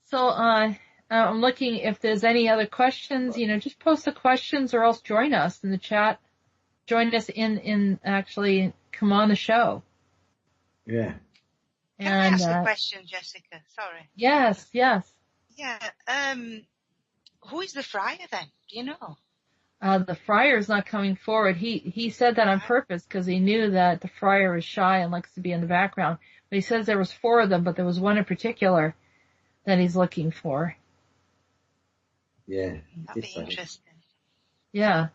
So I'm looking if there's any other questions. Just post the questions, or else join us in the chat. Join us in actually come on the show. Yeah. Can I ask a question, Jessica? Sorry. Yes. Yeah. Who is the friar then? Do you know? The friar's not coming forward. He said that on purpose because he knew that the friar is shy and likes to be in the background. But he says there was 4 of them, but there was one in particular that he's looking for. Yeah. That'd be interesting. Yeah.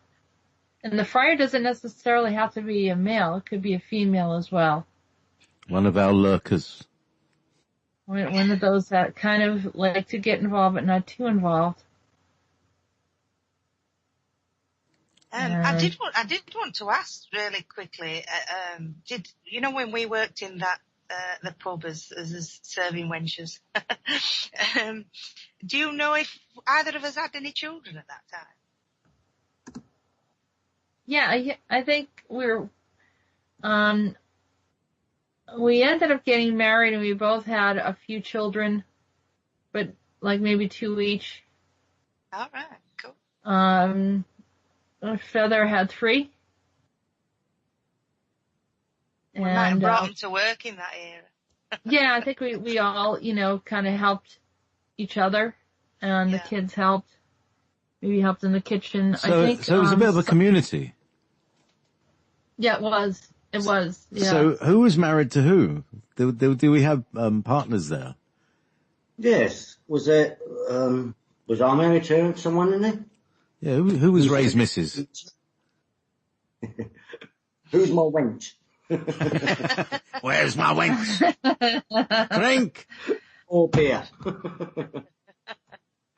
And the friar doesn't necessarily have to be a male. It could be a female as well. One of our lurkers. One of those that kind of like to get involved but not too involved. I did want to ask really quickly. Did you know when we worked in that the pub as serving wenches? Do you know if either of us had any children at that time? Yeah, I think we ended up getting married and we both had a few children, but like maybe 2 each. All right, cool. Feather had 3. We might have brought them to work in that era. Yeah, I think we all, kind of helped each other, and the kids helped. Maybe helped in the kitchen. So it was a bit of a community. Yeah, it was. It was. Yeah. So who was married to who? Do we have partners there? Yes. Was I married to someone in there? Yeah. Who was Ray's missus? Who's my wench? Where's my wench? Drink or beer?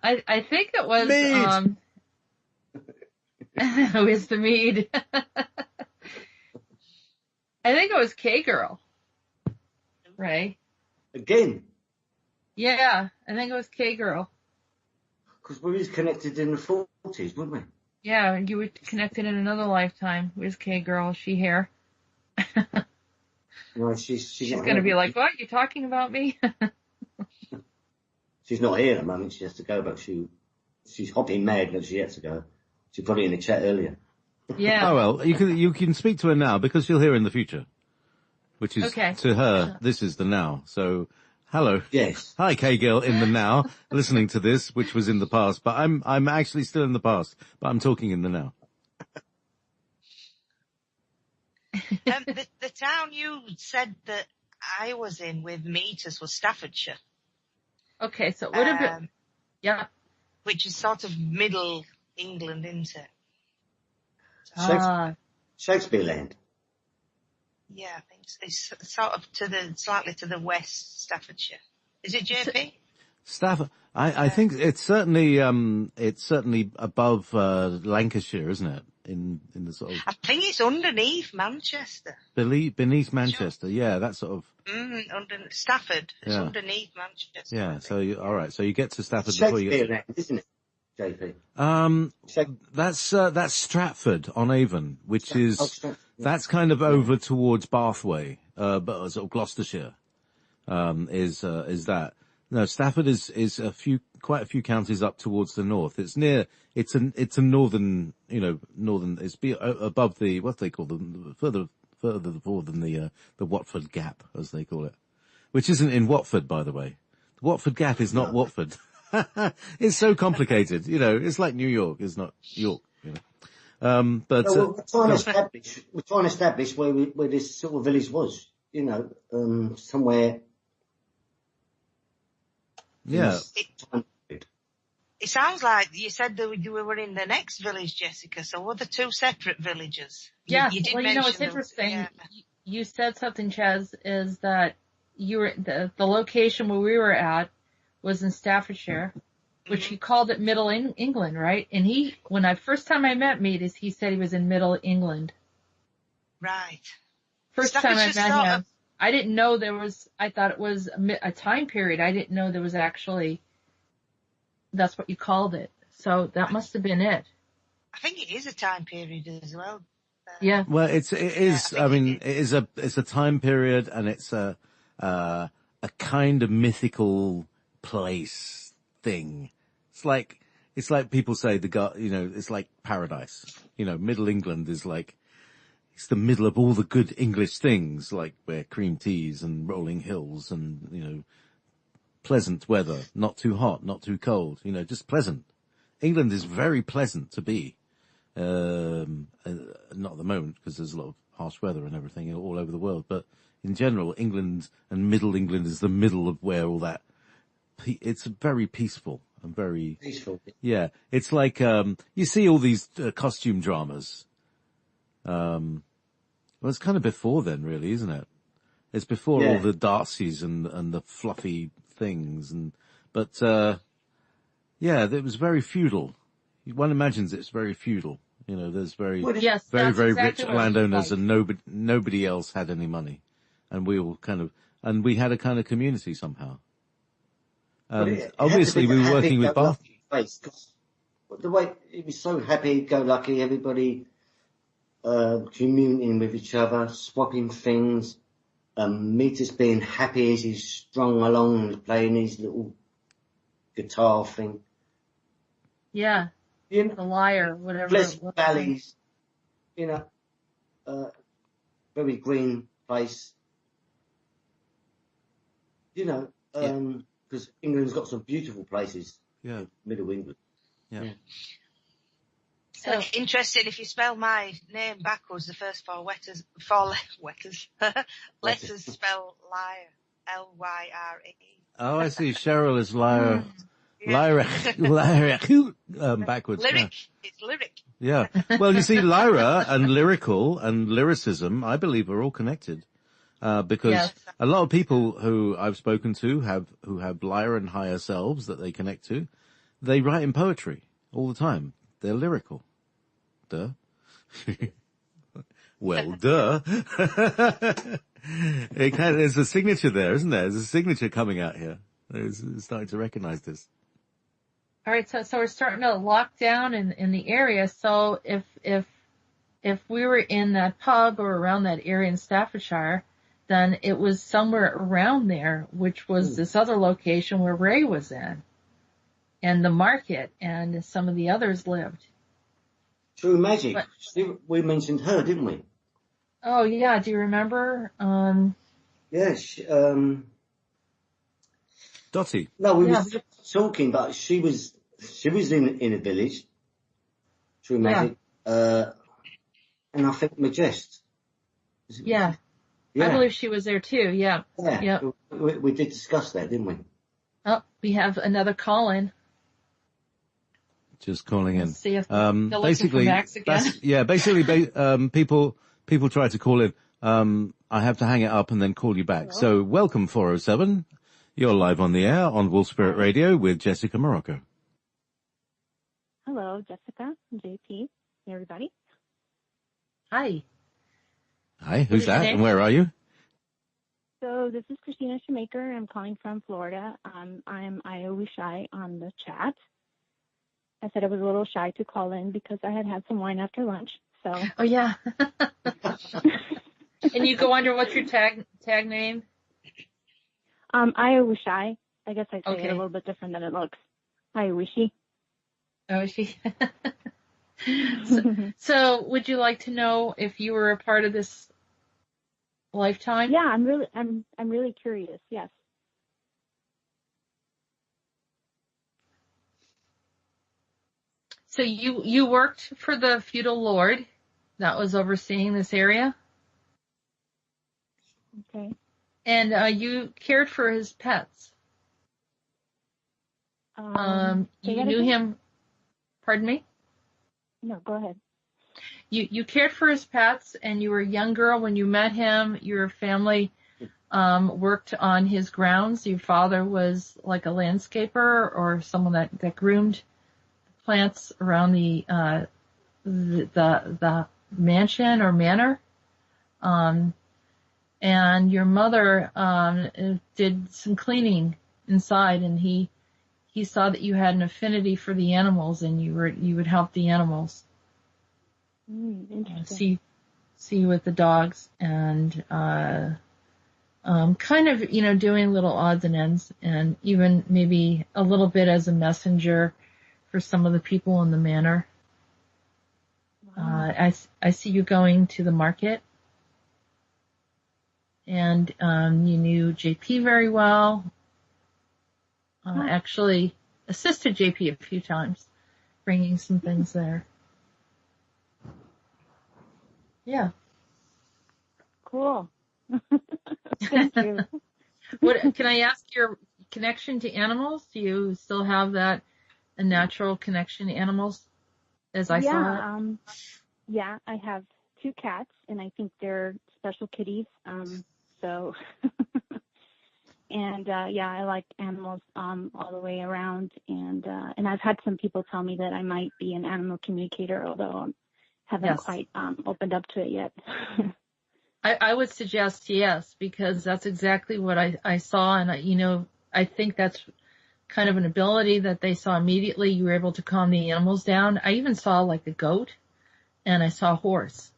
I think it was mead. Who's the mead? I think it was K-Girl. Ray. Again? Yeah, I think it was K-Girl. Because we was connected in the 40s, weren't we? Yeah, you were connected in another lifetime. Where's K-Girl? She here? No, she's going to be like, what? You talking about me? She's not here at the moment. She has to go, but she's hopping mad that she has to go. She put it in the chat earlier. Yeah. Oh well, you can speak to her now because she'll hear in the future, which is okay. To her. This is the now. So, hello. Yes. Hi, K-Girl in the now, listening to this, which was in the past, but I'm actually still in the past, but I'm talking in the now. The town you said that I was in with Meetis was Staffordshire. Okay, so it would have been, yeah. Which is sort of middle England, isn't it? Shakespeare land. Yeah, I think it's sort of slightly to the west, Staffordshire. Is it JP? Stafford. I think it's certainly above Lancashire, isn't it? In the sort of. I think it's underneath Manchester. Beneath Manchester, yeah, that sort of. Under Stafford. It's underneath Manchester. Yeah, so all right, so you get to Stafford before you get. Shakespeare land, isn't it, JP? That's Stratford on Avon, which is that's kind of over towards Bathway, but sort of Gloucestershire, is that. No, Stafford is quite a few counties up towards the north. It's a northern, it's above the, what they call them, further forward than the Watford Gap, as they call it. Which isn't in Watford, by the way. The Watford Gap is not Watford. It's so complicated, it's like New York, it's not York, but. No, we're trying to establish where this sort of village was, somewhere. Yeah. It sounds like you said that you were in the next village, Jessica. So were the 2 separate villages? Yeah. You did it's interesting. Yeah. You said something, Chez, is that you were the location where we were at was in Staffordshire, which he called it Middle England, right? And when first time I met Meetis, he said he was in Middle England. Right. First time I met him. I didn't know I thought it was a time period. I didn't know there was actually, that's what you called it. So that must have been it. I think it is a time period as well. Yeah. Well, it is a time period and it's a kind of mythical place thing. It's like people say it's like paradise. Middle England is like, it's the middle of all the good English things, like where cream teas and rolling hills and, pleasant weather, not too hot, not too cold, just pleasant. England is very pleasant to be. Not at the moment because there's a lot of harsh weather and everything all over the world, but in general, England and Middle England is the middle of where all that, it's very peaceful and very peaceful. Yeah. It's like, you see all these costume dramas. Well, it's kind of before then, really, isn't it? It's before all the Darcys and the fluffy things, but it was very feudal. One imagines it's very feudal, You know, there's very, Well, Yes, very, that's very exactly rich what it was landowners, like. and nobody else had any money, and we all and we had a kind of community somehow. but And it had to be obviously, the we were working with Bath. happy-go-lucky place, 'cause the way it was so happy-go-lucky, everybody communing with each other, swapping things. Meetis being happy as he's strung along and playing his little guitar thing. Yeah, You know, the lyre, whatever it Pleasant was. Valleys, very green place. Because England's got some beautiful places. Yeah. Middle England. Yeah. So, Interesting, if you spell my name backwards, the first letters spell liar. L-Y-R-E. Oh, I see. Cheryl is lyre, Yeah. backwards. Lyric. It's lyric. Yeah. Well, you see, lyra and lyrical and lyricism, I believe, are all connected. Because Yes. a lot of people who I've spoken to who have lyra and higher selves that they connect to, they write in poetry all the time. They're lyrical. Duh. Well, duh. There's a signature there, isn't there? There's a signature coming out here. It's starting to recognize this. all right, so we're starting to lock down in the area. So if we were in that pub or around that area in Staffordshire, then it was somewhere around there, which was this other location where Ray was in, and the market, and some of the others lived. True Magic. We mentioned her, didn't we? Oh yeah, do you remember? Yes. Dottie. No, we were talking, but she was in a village. True Magic. And I think Majest. Yeah. I believe she was there too. Yeah. Yeah. We did discuss that, didn't we? Oh, we have another call-in. Just calling in. Let's see if they're looking basically, for Max again. people try to call in. I have to hang it up and then call you back. Hello? So welcome 407. You're live on the air on Wolf Spirit Radio with Jessica Morocco. Hello, Jessica, JP, everybody. Hi. Hi, who's is your that name? and where are you? So this is Christina Shoemaker. I'm calling from Florida. I'm Iowa shy on the chat. I said I was a little shy to call in because I had some wine after lunch. So. Oh yeah. And you go under, what's your tag name? Iowa shy. I guess I say Okay. it a little bit different than it looks. Iowishi. Oh, is she? So would you like to know if you were a part of this lifetime? Yeah, I'm really curious. Yes. So you worked for the feudal lord that was overseeing this area? Okay. And you cared for his pets. Say You that knew again? him. Pardon me? No, go ahead. You cared for his pets, and you were a young girl when you met him. Your family worked on his grounds. Your father was like a landscaper or someone that groomed plants around the mansion or manor. And your mother did some cleaning inside, and he saw that you had an affinity for the animals, and you would help the animals. Interesting. See you with the dogs, and kind of doing little odds and ends, and even maybe a little bit as a messenger for some of the people in the manor. Wow. I see you going to the market, and you knew JP very well. Actually assisted JP a few times, bringing some things there. Yeah. Cool. Thank you. What can I ask your connection to animals? Do you still have a natural connection to animals as I saw it? Yeah, I have 2 cats, and I think they're special kitties. So, and I like animals all the way around. And I've had some people tell me that I might be an animal communicator, although haven't Yes. quite opened up to it yet. I would suggest yes, because that's exactly what I saw. And I think that's kind of an ability that they saw immediately. You were able to calm the animals down. I even saw like a goat and I saw a horse.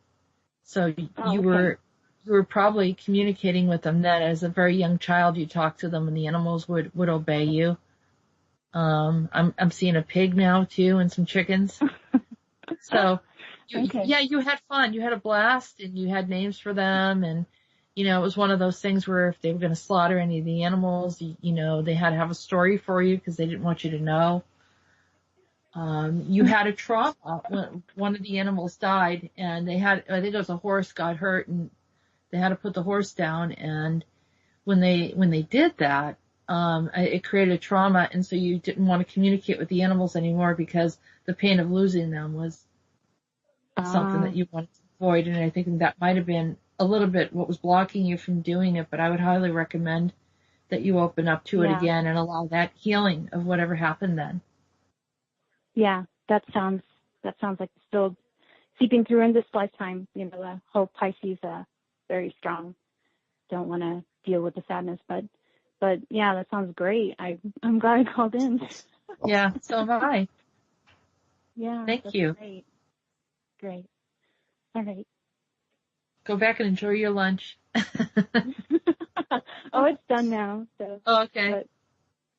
So you were probably communicating with them that as a very young child, you talked to them and the animals would obey you. I'm seeing a pig now too and some chickens. So you had fun. You had a blast and you had names for them. And, it was one of those things where if they were going to slaughter any of the animals, they had to have a story for you because they didn't want you to know. You had a trauma when one of the animals died and I think it was a horse got hurt and they had to put the horse down. And when they did that, it created a trauma. And so you didn't want to communicate with the animals anymore because the pain of losing them was something that you wanted to avoid. And I think that might have been a little bit what was blocking you from doing it, but I would highly recommend that you open up to it again and allow that healing of whatever happened then. Yeah, that sounds like it's still seeping through in this lifetime. The whole Pisces, very strong. Don't want to deal with the sadness, but yeah, that sounds great. I'm glad I called in. Yeah, so am I. Yeah. Thank you. Great. All right. Go back and enjoy your lunch. Oh, it's done now. So. Oh, okay. But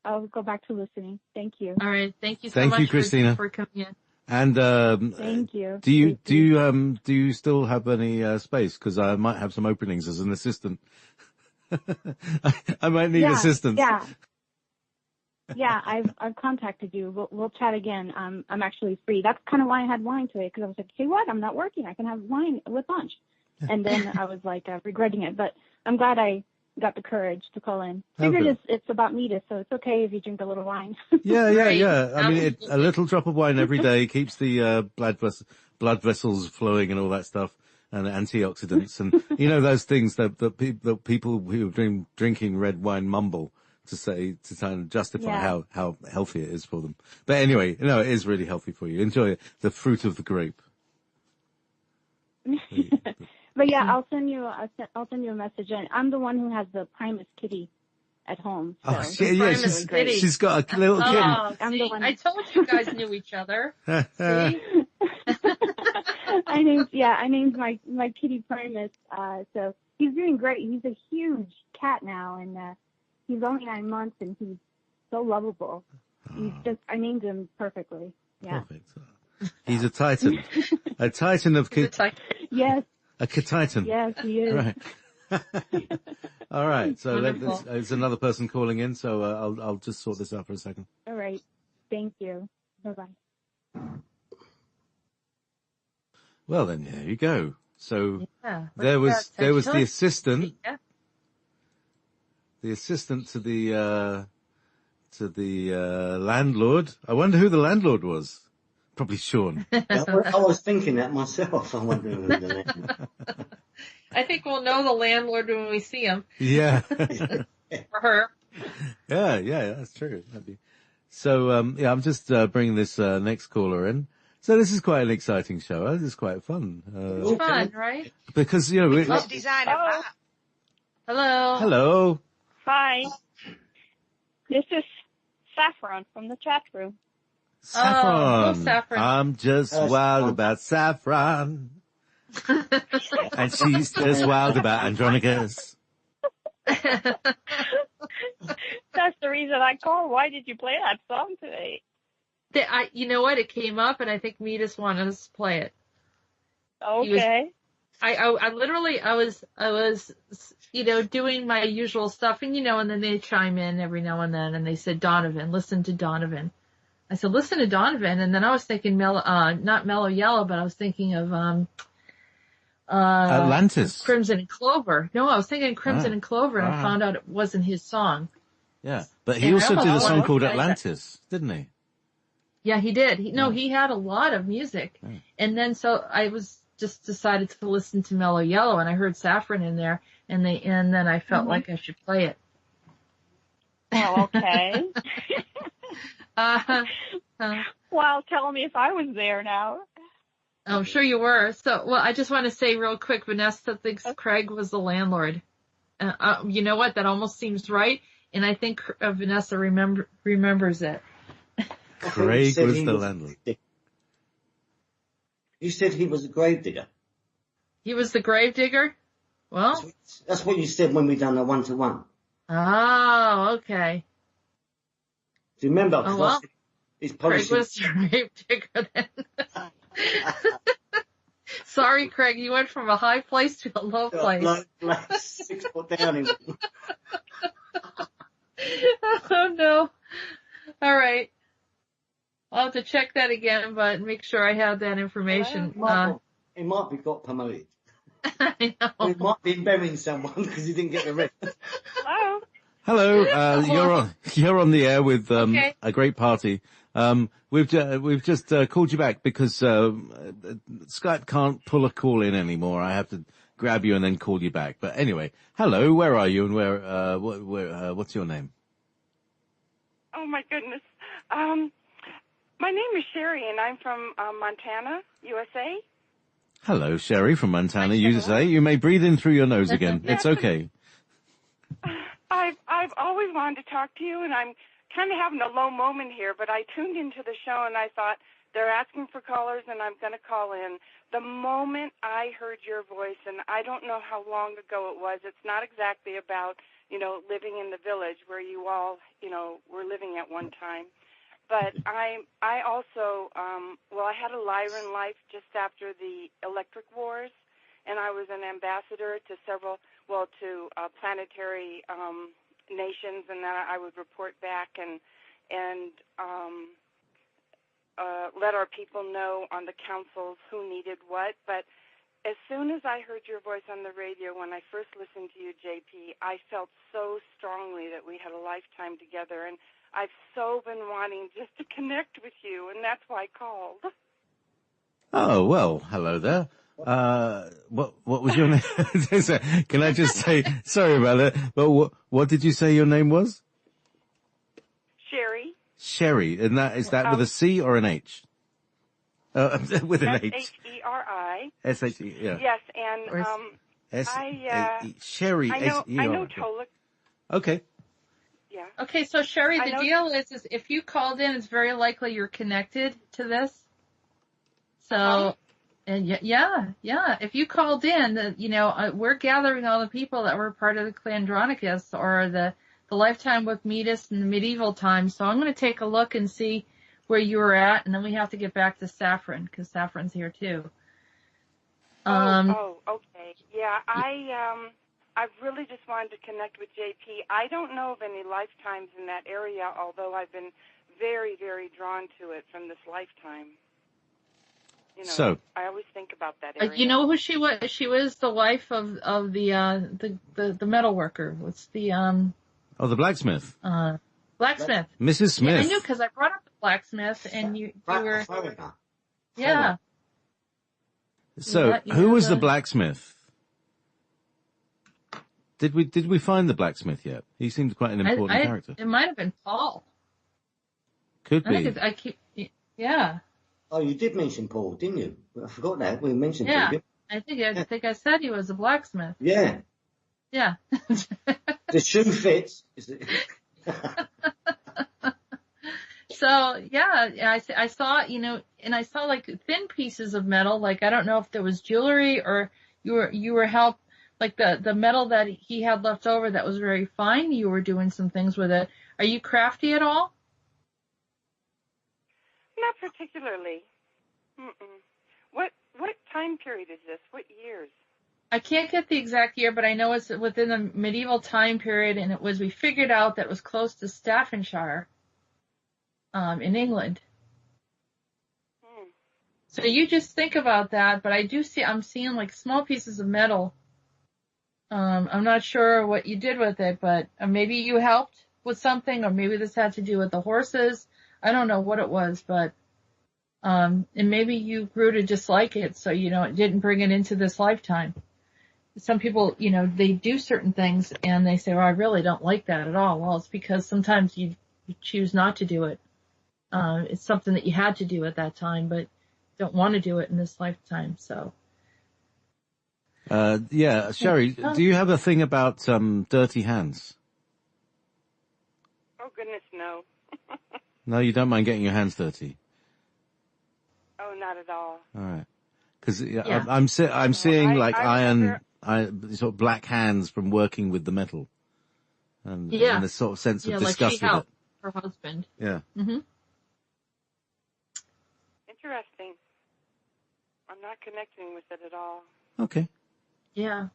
I'll go back to listening. Thank you. All right. Thank you so Thank much you, Christina. for coming in. And thank you. Do you still have any space? Because I might have some openings as an assistant. I might need assistance. Yeah, I've contacted you. We'll chat again. I'm actually free. That's kind of why I had wine today, because I was like, hey, what? I'm not working. I can have wine with lunch. And then I was like regretting it, but I'm glad I got the courage to call in. Figured it's about Meetis, so it's okay if you drink a little wine. Yeah. I mean, a little drop of wine every day keeps the blood vessels flowing and all that stuff, and antioxidants, and those things that people who are drinking red wine mumble to try and justify how healthy it is for them. But anyway, it is really healthy for you. Enjoy it. The fruit of the grape. But yeah, I'll send you a message. And I'm the one who has the Primus kitty at home. So she's got a little kitten. I'm the one. I told you guys knew each other. See? I named my kitty Primus. So he's doing great. He's a huge cat now, and he's only 9 months, and he's so lovable. I named him perfectly. Yeah. Perfect. He's a titan. A titan of kids. Yes. A titan. Yes, he is. Right. All right. So there's another person calling in. So I'll just sort this out for a second. All right. Thank you. Bye-bye. Well, then there you go. So there was the assistant. Yeah. The assistant to the landlord. I wonder who the landlord was. Probably Sean. I was thinking that myself. I wonder who the landlord. I think we'll know the landlord when we see him. Yeah. For her. Yeah, that's true. So, I'm just bringing this next caller in. So this is quite an exciting show. This is quite fun. It's fun, right? Because, What's the design of that? Hello. Hi. This is Saffron from the chat room. Saffron. Saffron. I'm just wild about Saffron. And she's just wild about Andronicus. That's the reason I called. Why did you play that song today? You know what? It came up, and I think Meetis wanted us to play it. Okay. I was, doing my usual stuff, and and then they chime in every now and then, and they said, Donovan, listen to Donovan. I said, listen to Donovan, and then I was thinking not Mellow Yellow, but I was thinking of, Atlantis. Crimson and Clover. No, I was thinking Crimson and Clover, and I found out it wasn't his song. Yeah, but he also did a song called Atlantis, didn't he? Yeah, he did. He had a lot of music. Yeah. And then so I was just decided to listen to Mellow Yellow, and I heard Saffron in there, and then I felt like I should play it. Oh, okay. Well, tell me if I was there now. I'm sure you were. So, well, I just want to say real quick, Vanessa thinks Craig was the landlord. You know what? That almost seems right. And I think Vanessa remembers it. Craig was the landlord. You said he was a grave digger. He was the grave digger? Well. That's what you said when we done a 1-to-1. Oh, okay. Do you remember? Oh, well. Craig was the grave digger then. Sorry, Craig, you went from a high place to a low place. Low place, 6 foot down. Oh, no. All right. I'll have to check that again, but make sure I have that information. He might be got promoted. I know. He might be burying someone because he didn't get the rest. Hello. Hello, you're on the air with Okay. a great party. We've just called you back because Skype can't pull a call in anymore. I have to grab you and then call you back. But anyway, hello, where are you and what's your name? Oh my goodness. My name is Sheri, and I'm from Montana, USA. Hello, Sheri from Montana, USA. You may breathe in through your nose again. It's okay. I've always wanted to talk to you, and I'm kind of having a low moment here, but I tuned into the show, and I thought, they're asking for callers, and I'm going to call in. The moment I heard your voice, and I don't know how long ago it was, it's not exactly about, living in the village where you all, were living at one time. But I also, I had a Lyran life just after the electric wars, and I was an ambassador to planetary nations, and then I would report back and let our people know on the councils who needed what. But as soon as I heard your voice on the radio when I first listened to you, JP, I felt so strongly that we had a lifetime together, and I've so been wanting just to connect with you, and that's why I called. Oh, well, hello there. What was your name? Can I just say, sorry about that, but what did you say your name was? Sheri. Sheri, and is that with a C or an H? With an H. S-H-E-R-I. S-H-E, yeah. Yes, and, Sheri. I know Tolik. Okay. Yeah. Okay, so Sheri, the deal is if you called in, it's very likely you're connected to this. So, and yeah. If you called in, we're gathering all the people that were part of the Andronicus or the lifetime with Meetis in the medieval times. So I'm going to take a look and see where you were at, and then we have to get back to Saffron because Saffron's here too. Okay. Yeah, I've really just wanted to connect with JP. I don't know of any lifetimes in that area, although I've been very, very drawn to it from this lifetime. So I always think about that area. You know who she was? She was the wife of the metal worker. What's the the blacksmith. Blacksmith. Mrs. Smith. Yeah, I knew because I brought up the blacksmith, and you were. Yeah. So who was the blacksmith? Did we find the blacksmith yet? He seemed quite an important character. It might have been Paul. Could be. Yeah. Oh, you did mention Paul, didn't you? I forgot that. We mentioned Paul. I think I said he was a blacksmith. Yeah. Yeah. The shoe fits. So, yeah, I saw, and I saw like thin pieces of metal. Like, I don't know if there was jewelry or you were help, like the metal that he had left over that was very fine. You were doing some things with it. Are you crafty at all? Not particularly. What time period is this? What years? I can't get the exact year, but I know it's within the medieval time period, and we figured out that it was close to Staffordshire, in England. So you just think about that, but I'm seeing like small pieces of metal. I'm not sure what you did with it, but maybe you helped with something, or maybe this had to do with the horses. I don't know what it was, but, and maybe you grew to dislike it, so, it didn't bring it into this lifetime. Some people, they do certain things and they say, well, I really don't like that at all. Well, it's because sometimes you choose not to do it. It's something that you had to do at that time, but don't want to do it in this lifetime. So. Sheri, do you have a thing about dirty hands? Oh, goodness, no. No, you don't mind getting your hands dirty? Oh, not at all. All right. Because I'm seeing like sort of black hands from working with the metal. And a sort of sense of disgust like she with helped it. her husband. Yeah. Mm-hmm. Interesting. I'm not connecting with it at all. Okay. Yeah.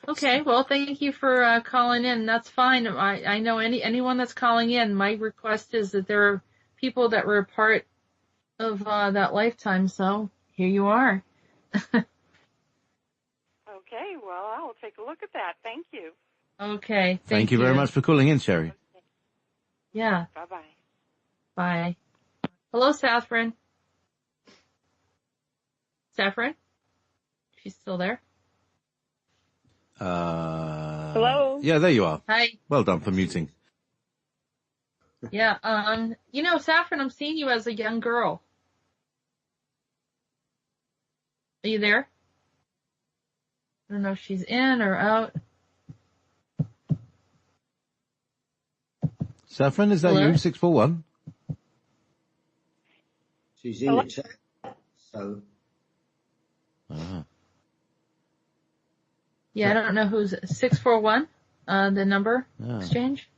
Okay, well, thank you for calling in. That's fine. I know anyone that's calling in, my request is that there are people that were a part of that lifetime, so here you are. Okay, well, I will take a look at that. Thank you. Okay, Thank you very much for calling in, Sheri. Okay. Yeah. Bye-bye. Bye. Hello, Saffron. Saffron? She's still there? Hello? Yeah, there you are. Hi. Well done for muting. Yeah, Saffron, I'm seeing you as a young girl. Are you there? I don't know if she's in or out. Saffron, is that Hello? you? 641? She's in the chat, so. Uh-huh. Yeah, I don't know who's 641, the number Ah. exchange.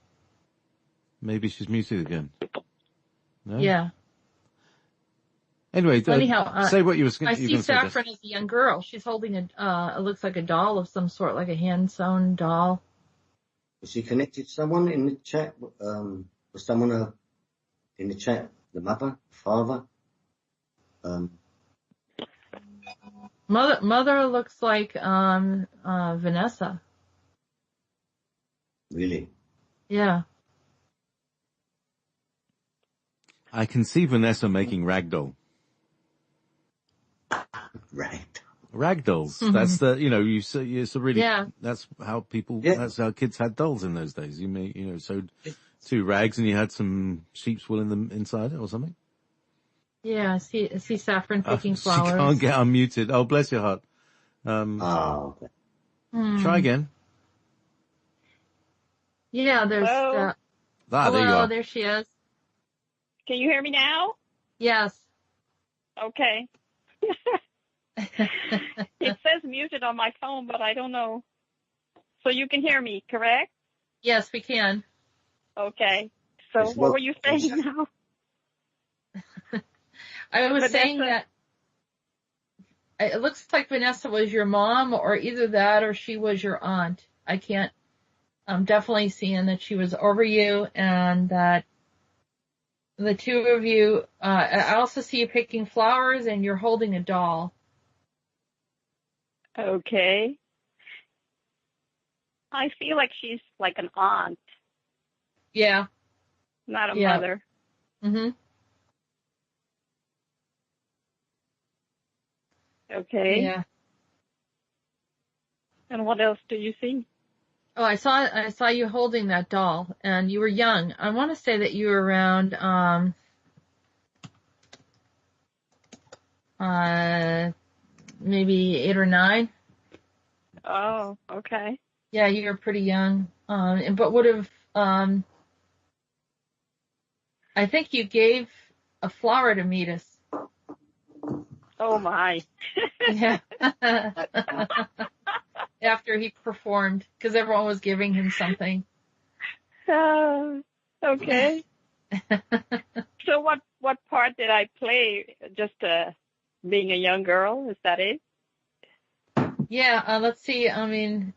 Maybe she's muted again. No? Yeah. Anyway, Anyhow, say what you were going I to see say. Saffron as a young girl. She's holding it looks like a doll of some sort, like a hand-sewn doll. Was she connected to someone in the chat? Was someone in the chat? The mother? Father? Mother looks like Vanessa. Really? Yeah. I can see Vanessa making ragdoll. Right. Ragdolls. Mm-hmm. That's it's a really, Yeah. that's how that's how kids had dolls in those days. You sewed two rags and you had some sheep's wool in them inside it or something. Yeah, I see Saffron picking She flowers. can't get unmuted. Oh, bless your heart. Okay. Try again. Yeah, there's, Hello? There you hello, are. there she is. Can you hear me now? Yes. Okay. It says muted on my phone, but I don't know. So you can hear me, correct? Yes, we can. Okay. So Yes, what were you saying now? I was saying Vanessa. that it looks like Vanessa was your mom, or either that or she was your aunt. I'm definitely seeing that she was over you and that the two of you, I also see you picking flowers and you're holding a doll. Okay. I feel like she's like an aunt, Yeah. not a Yeah. mother. Mhm. Okay. Yeah. And what else do you see? Oh, I saw you holding that doll and you were young. I want to say that you were around, maybe 8 or 9. Oh, okay. Yeah, you were pretty young. But would have, I think you gave a flower to Meetis. Oh my. Yeah. After he performed, because everyone was giving him something. Okay. So what part did I play? Just being a young girl? Is that it? Yeah, let's see. I mean,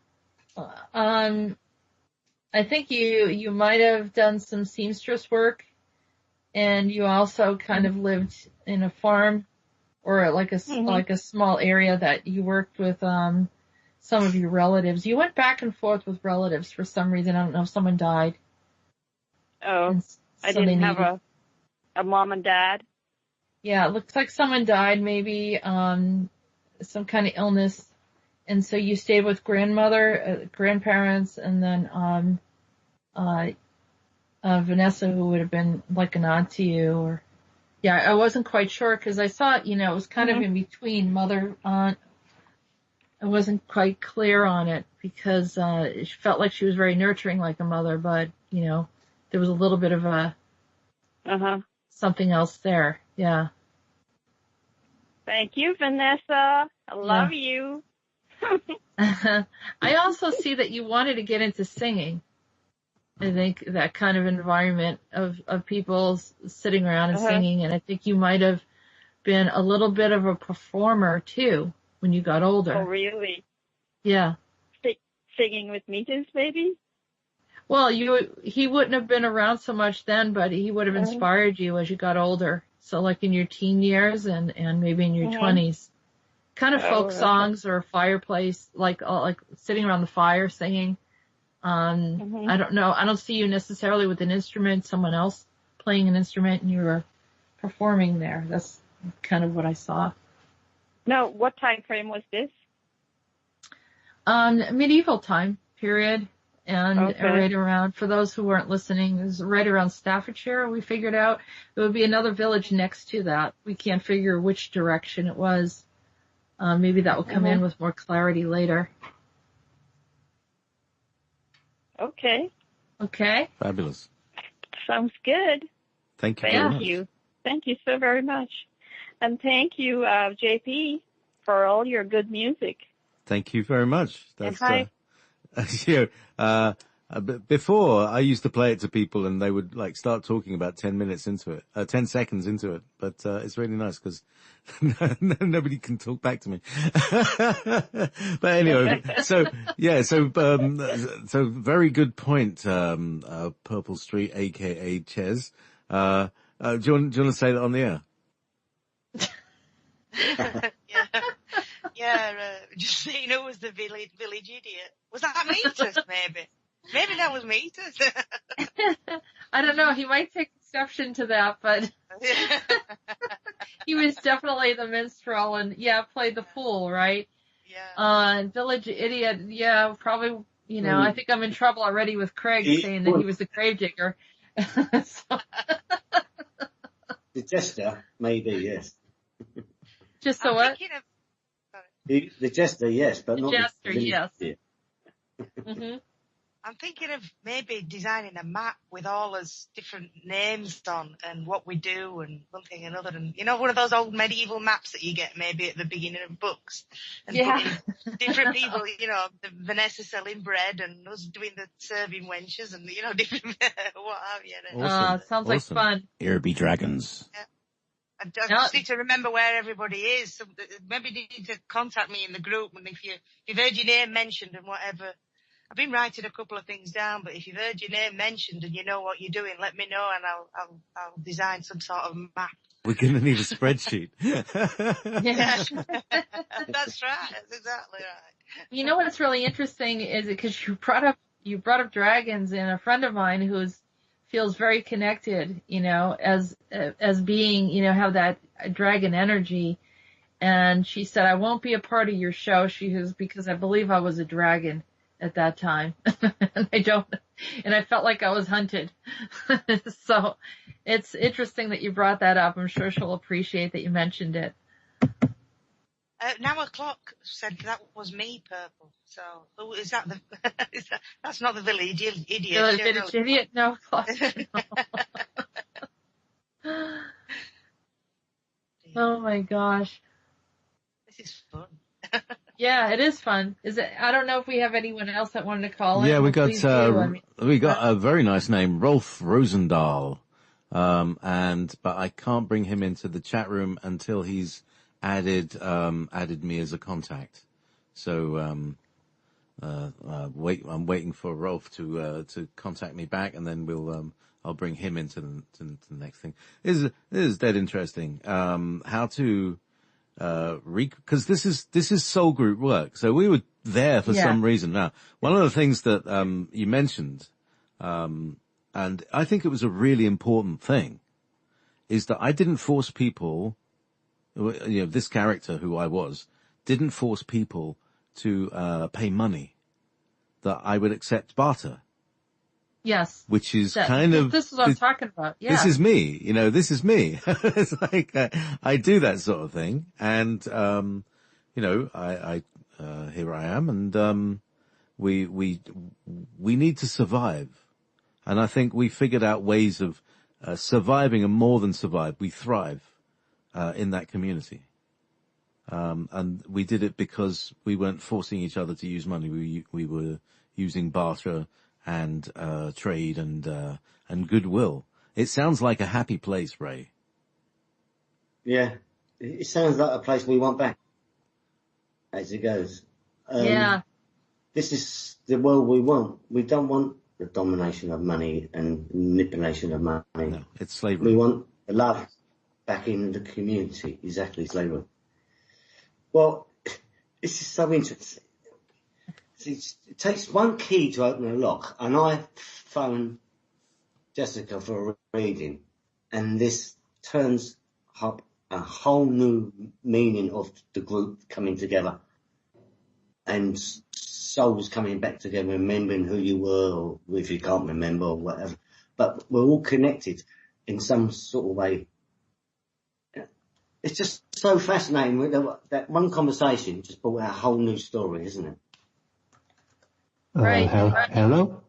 I think you might have done some seamstress work, and you also kind of lived in a farm or like a small area that you worked with some of your relatives. You went back and forth with relatives for some reason. I don't know if someone died. Oh, I didn't have a mom and dad. Yeah, it looks like someone died, maybe some kind of illness. And so you stayed with grandparents, and then Vanessa, who would have been like an aunt to you, or Yeah, I wasn't quite sure because I saw it, it was kind of in between mother, aunt. I wasn't quite clear on it because it felt like she was very nurturing like a mother, but, there was a little bit of a something else there. Yeah. Thank you, Vanessa. I love you. I also see that you wanted to get into singing. I think that kind of environment of people sitting around and singing, and I think you might have been a little bit of a performer too when you got older. Oh, really? Yeah. Singing with Meetis, maybe? Well, he wouldn't have been around so much then, but he would have inspired you as you got older. So like in your teen years and maybe in your 20s. Kind of folk songs or fireplace, like sitting around the fire singing. I don't know. I don't see you necessarily with an instrument, someone else playing an instrument and you were performing there. That's kind of what I saw. No, what time frame was this? Medieval time period. And right around, for those who weren't listening, it was right around Staffordshire. We figured out it would be another village next to that. We can't figure which direction it was. Maybe that will come in with more clarity later. Okay. Fabulous. Sounds good. Thank you very much. Thank you so very much. And thank you, JP, for all your good music. Thank you very much. That's, and hi. Before I used to play it to people and they would like start talking about 10 seconds into it. But, it's really nice because nobody can talk back to me. But anyway, so very good point, Purple Street, aka Chez. Do you want to say that on the air? Just so you know, was the village idiot. Was that Meetis, maybe? Maybe that was Meetis. I don't know. He might take exception to that, but he was definitely the minstrel and, played the fool, right? Yeah. Village idiot, probably, I think I'm in trouble already with Craig saying that he was the gravedigger. The jester, maybe, yes. Just the what? The jester, yes, but not jester, the yes. I'm thinking of maybe designing a map with all his different names on and what we do and one thing and another. And, one of those old medieval maps that you get maybe at the beginning of books. And putting different people, the Vanessa selling bread and us doing the serving wenches and, different what have you. Awesome. Sounds like fun. Here be dragons. Yeah. I just need to remember where everybody is. So maybe you need to contact me in the group, and if you've heard your name mentioned and whatever. I've been writing a couple of things down, but if you've heard your name mentioned and you know what you're doing, let me know and I'll design some sort of map. We're going to need a spreadsheet. That's right. That's exactly right. You know what's really interesting is because you brought up dragons, and a friend of mine feels very connected, as being, have that dragon energy. And she said, I won't be a part of your show. She says, because I believe I was a dragon at that time. And I felt like I was hunted. So it's interesting that you brought that up. I'm sure she'll appreciate that you mentioned it. Now a clock said that was me, Purple. So is that that's not the village idiot. The village idiot? No, clock. No. Oh my gosh. This is fun. Yeah, it is fun. I don't know if we have anyone else that wanted to call in. Yeah, we got a very nice name, Rolf Rosendahl. But I can't bring him into the chat room until he's added me as a contact. So, I'm waiting for Rolf to contact me back, and then I'll bring him into the next thing. This is dead interesting. How to, because this is soul group work. So we were there for some reason. Now, one of the things that, you mentioned, and I think it was a really important thing, is that I didn't force people, this character who I was, didn't force people to, pay money, that I would accept barter. Yes. Which is This is what I'm talking about. Yeah. This is me, this is me. It's like, I do that sort of thing. And, here I am, and, we need to survive. And I think we figured out ways of, surviving, and more than survive. We thrive, in that community. And we did it because we weren't forcing each other to use money. We were using barter and trade and goodwill. It sounds like a happy place, Ray. Yeah, it sounds like a place we want back, as it goes. Yeah. This is the world we want. We don't want the domination of money and manipulation of money. No, it's slavery. We want the love back in the community. Exactly, slavery. Well, this is so interesting. It takes one key to open a lock, and I phoned Jessica for a reading, and this turns up a whole new meaning of the group coming together, and souls coming back together, remembering who you were, or if you can't remember, or whatever. But we're all connected in some sort of way. It's just so fascinating. That one conversation just brought out a whole new story, isn't it? Right. Hello?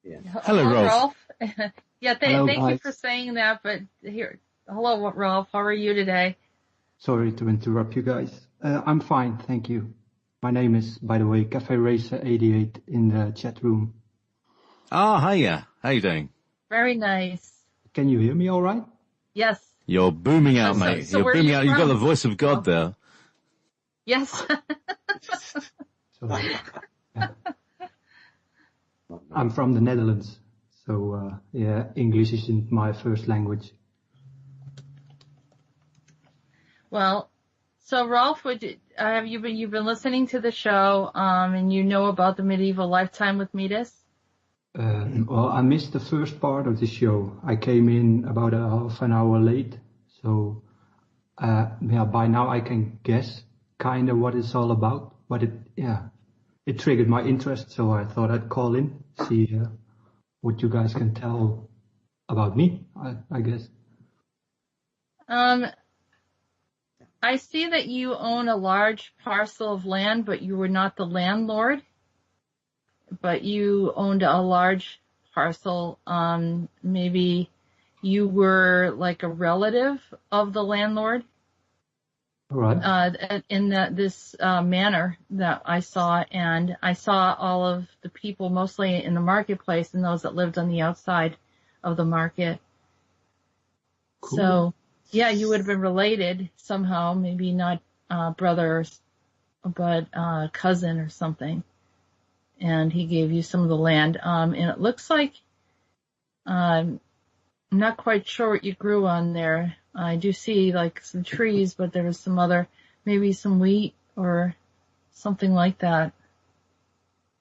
Yeah. Hello, Rolf. Yeah, Hello, thank you guys. for saying that, but hello, Rolf. How are you today? Sorry to interrupt you guys. I'm fine, thank you. My name is, by the way, Cafe Racer 88 in the chat room. Ah, hiya. How you doing? Very nice. Can you hear me all right? Yes. You're booming out, So mate. where You're are booming you out. You've got from? the voice of God there. Yes. So, I'm from the Netherlands, so English isn't my first language. Well, so Rolf, you've been listening to the show, and you know about the medieval lifetime with Meetis? Well, I missed the first part of the show. I came in about a half an hour late, so by now I can guess kind of what it's all about. But it triggered my interest, so I thought I'd call in, see what you guys can tell about me, I guess. I see that you own a large parcel of land, but you were not the landlord. But you owned a large parcel. Maybe you were like a relative of the landlord. Right. In this manor that I saw, and I saw all of the people mostly in the marketplace and those that lived on the outside of the market. Cool. So, yeah, you would have been related somehow, maybe not brother, but cousin or something. And he gave you some of the land. And it looks like, I'm not quite sure what you grew on there. I do see like some trees, but there was some other, maybe some wheat or something like that.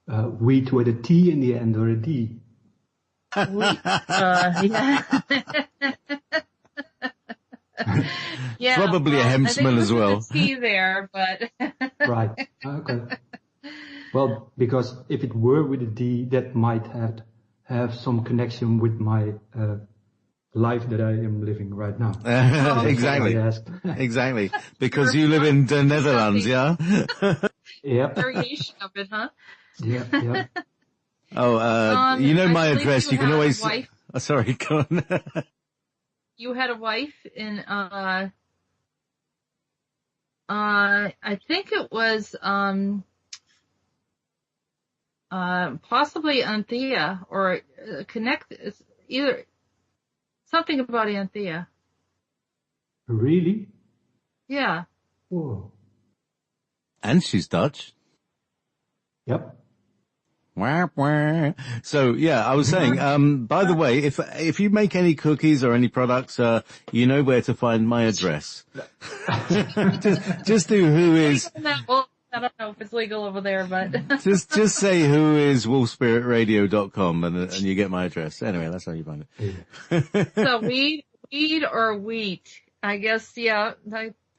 Wheat with a T in the end or a D? Wheat, yeah. Yeah, Probably a hempsman as well. I think T there, but. Right. Okay. Well, because if it were with a D, that might have some connection with my life that I am living right now. Exactly. Exactly. Because you live in the Netherlands, yeah? Yeah. Variation of it, huh? Yeah. Oh, you know my address. You can always. Oh, sorry, go on. You had a wife in, I think it was, possibly Anthea or either something about Anthea. Really? Yeah. Whoa. And she's Dutch. Yep. Wah, wah. So yeah, I was saying, by the way, if you make any cookies or any products, you know where to find my address. just do who is. Well, I don't know if it's legal over there, but just say who is wolfspiritradio.com and you get my address. Anyway, that's how you find it. So weed or wheat? I guess, yeah.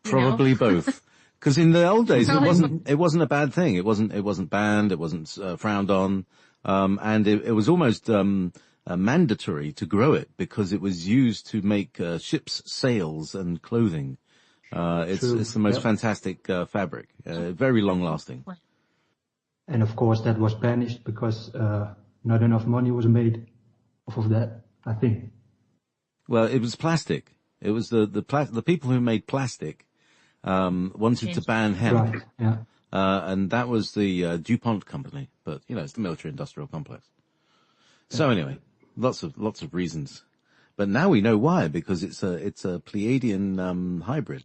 Probably both. Because in the old days, it wasn't a bad thing. It wasn't banned. It wasn't frowned on. And it was almost mandatory to grow it because it was used to make ships' sails and clothing. It's the most fantastic fabric, very long-lasting. And of course, that was banished because not enough money was made off of that, I think. Well, it was plastic. It was the people who made plastic wanted to ban hemp. Right, yeah. And that was the DuPont company. But, it's the military-industrial complex. So anyway, lots of reasons. But now we know why, because it's a Pleiadian hybrid.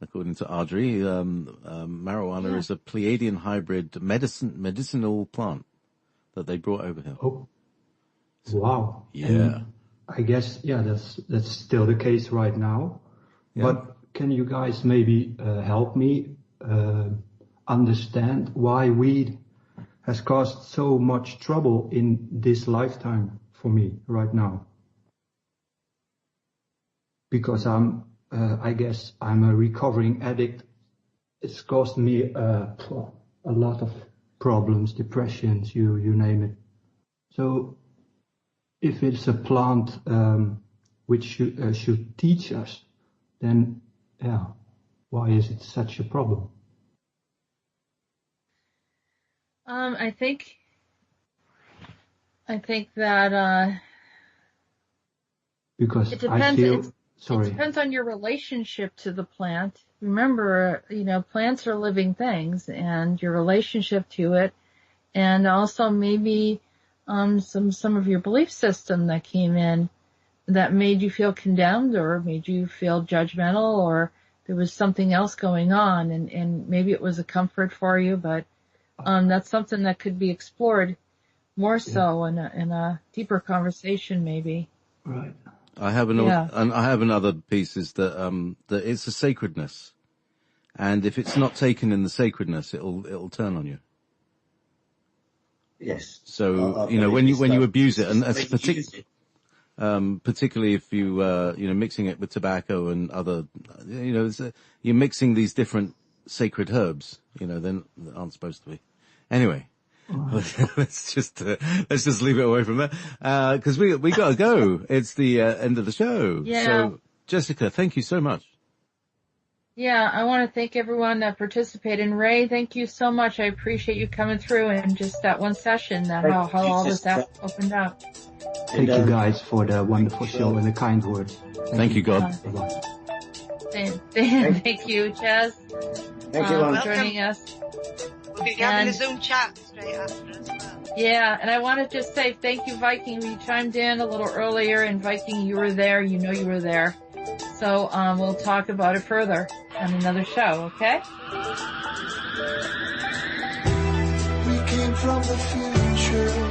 According to Audrey, marijuana is a Pleiadian hybrid medicinal plant that they brought over here. Oh, wow. Yeah. And I guess, that's still the case right now. Yeah. But can you guys maybe help me understand why weed has caused so much trouble in this lifetime for me right now? Because I guess I'm a recovering addict. It's caused me a lot of problems, depressions, you name it. So if it's a plant which should teach us, then why is it such a problem? I think that because it depends. I feel It depends on your relationship to the plant. Remember, plants are living things, and your relationship to it, and also maybe some of your belief system that came in that made you feel condemned or made you feel judgmental, or there was something else going on, and maybe it was a comfort for you, but that's something that could be explored more so in a deeper conversation, maybe. Right. I have another piece is that it's a sacredness, and if it's not taken in the sacredness, it'll turn on you. Yes. So when you abuse it, and that's particularly if you mixing it with tobacco and other, you're mixing these different sacred herbs, then aren't supposed to be. Anyway. Let's just leave it away from there, because we gotta go. It's the end of the show. Yeah. So, Jessica, thank you so much. Yeah, I want to thank everyone that participated. And Ray, thank you so much. I appreciate you coming through and just that one session, how all this opened up. Thank you guys for the wonderful show and the kind words. Thank you, God. Thank you, Chez. Thank you, for joining us. We'll be having a Zoom chat straight after as well. Yeah, and I want to just say thank you, Viking. You chimed in a little earlier, and Viking, you were there. You were there. So we'll talk about it further on another show, okay? We came from the future.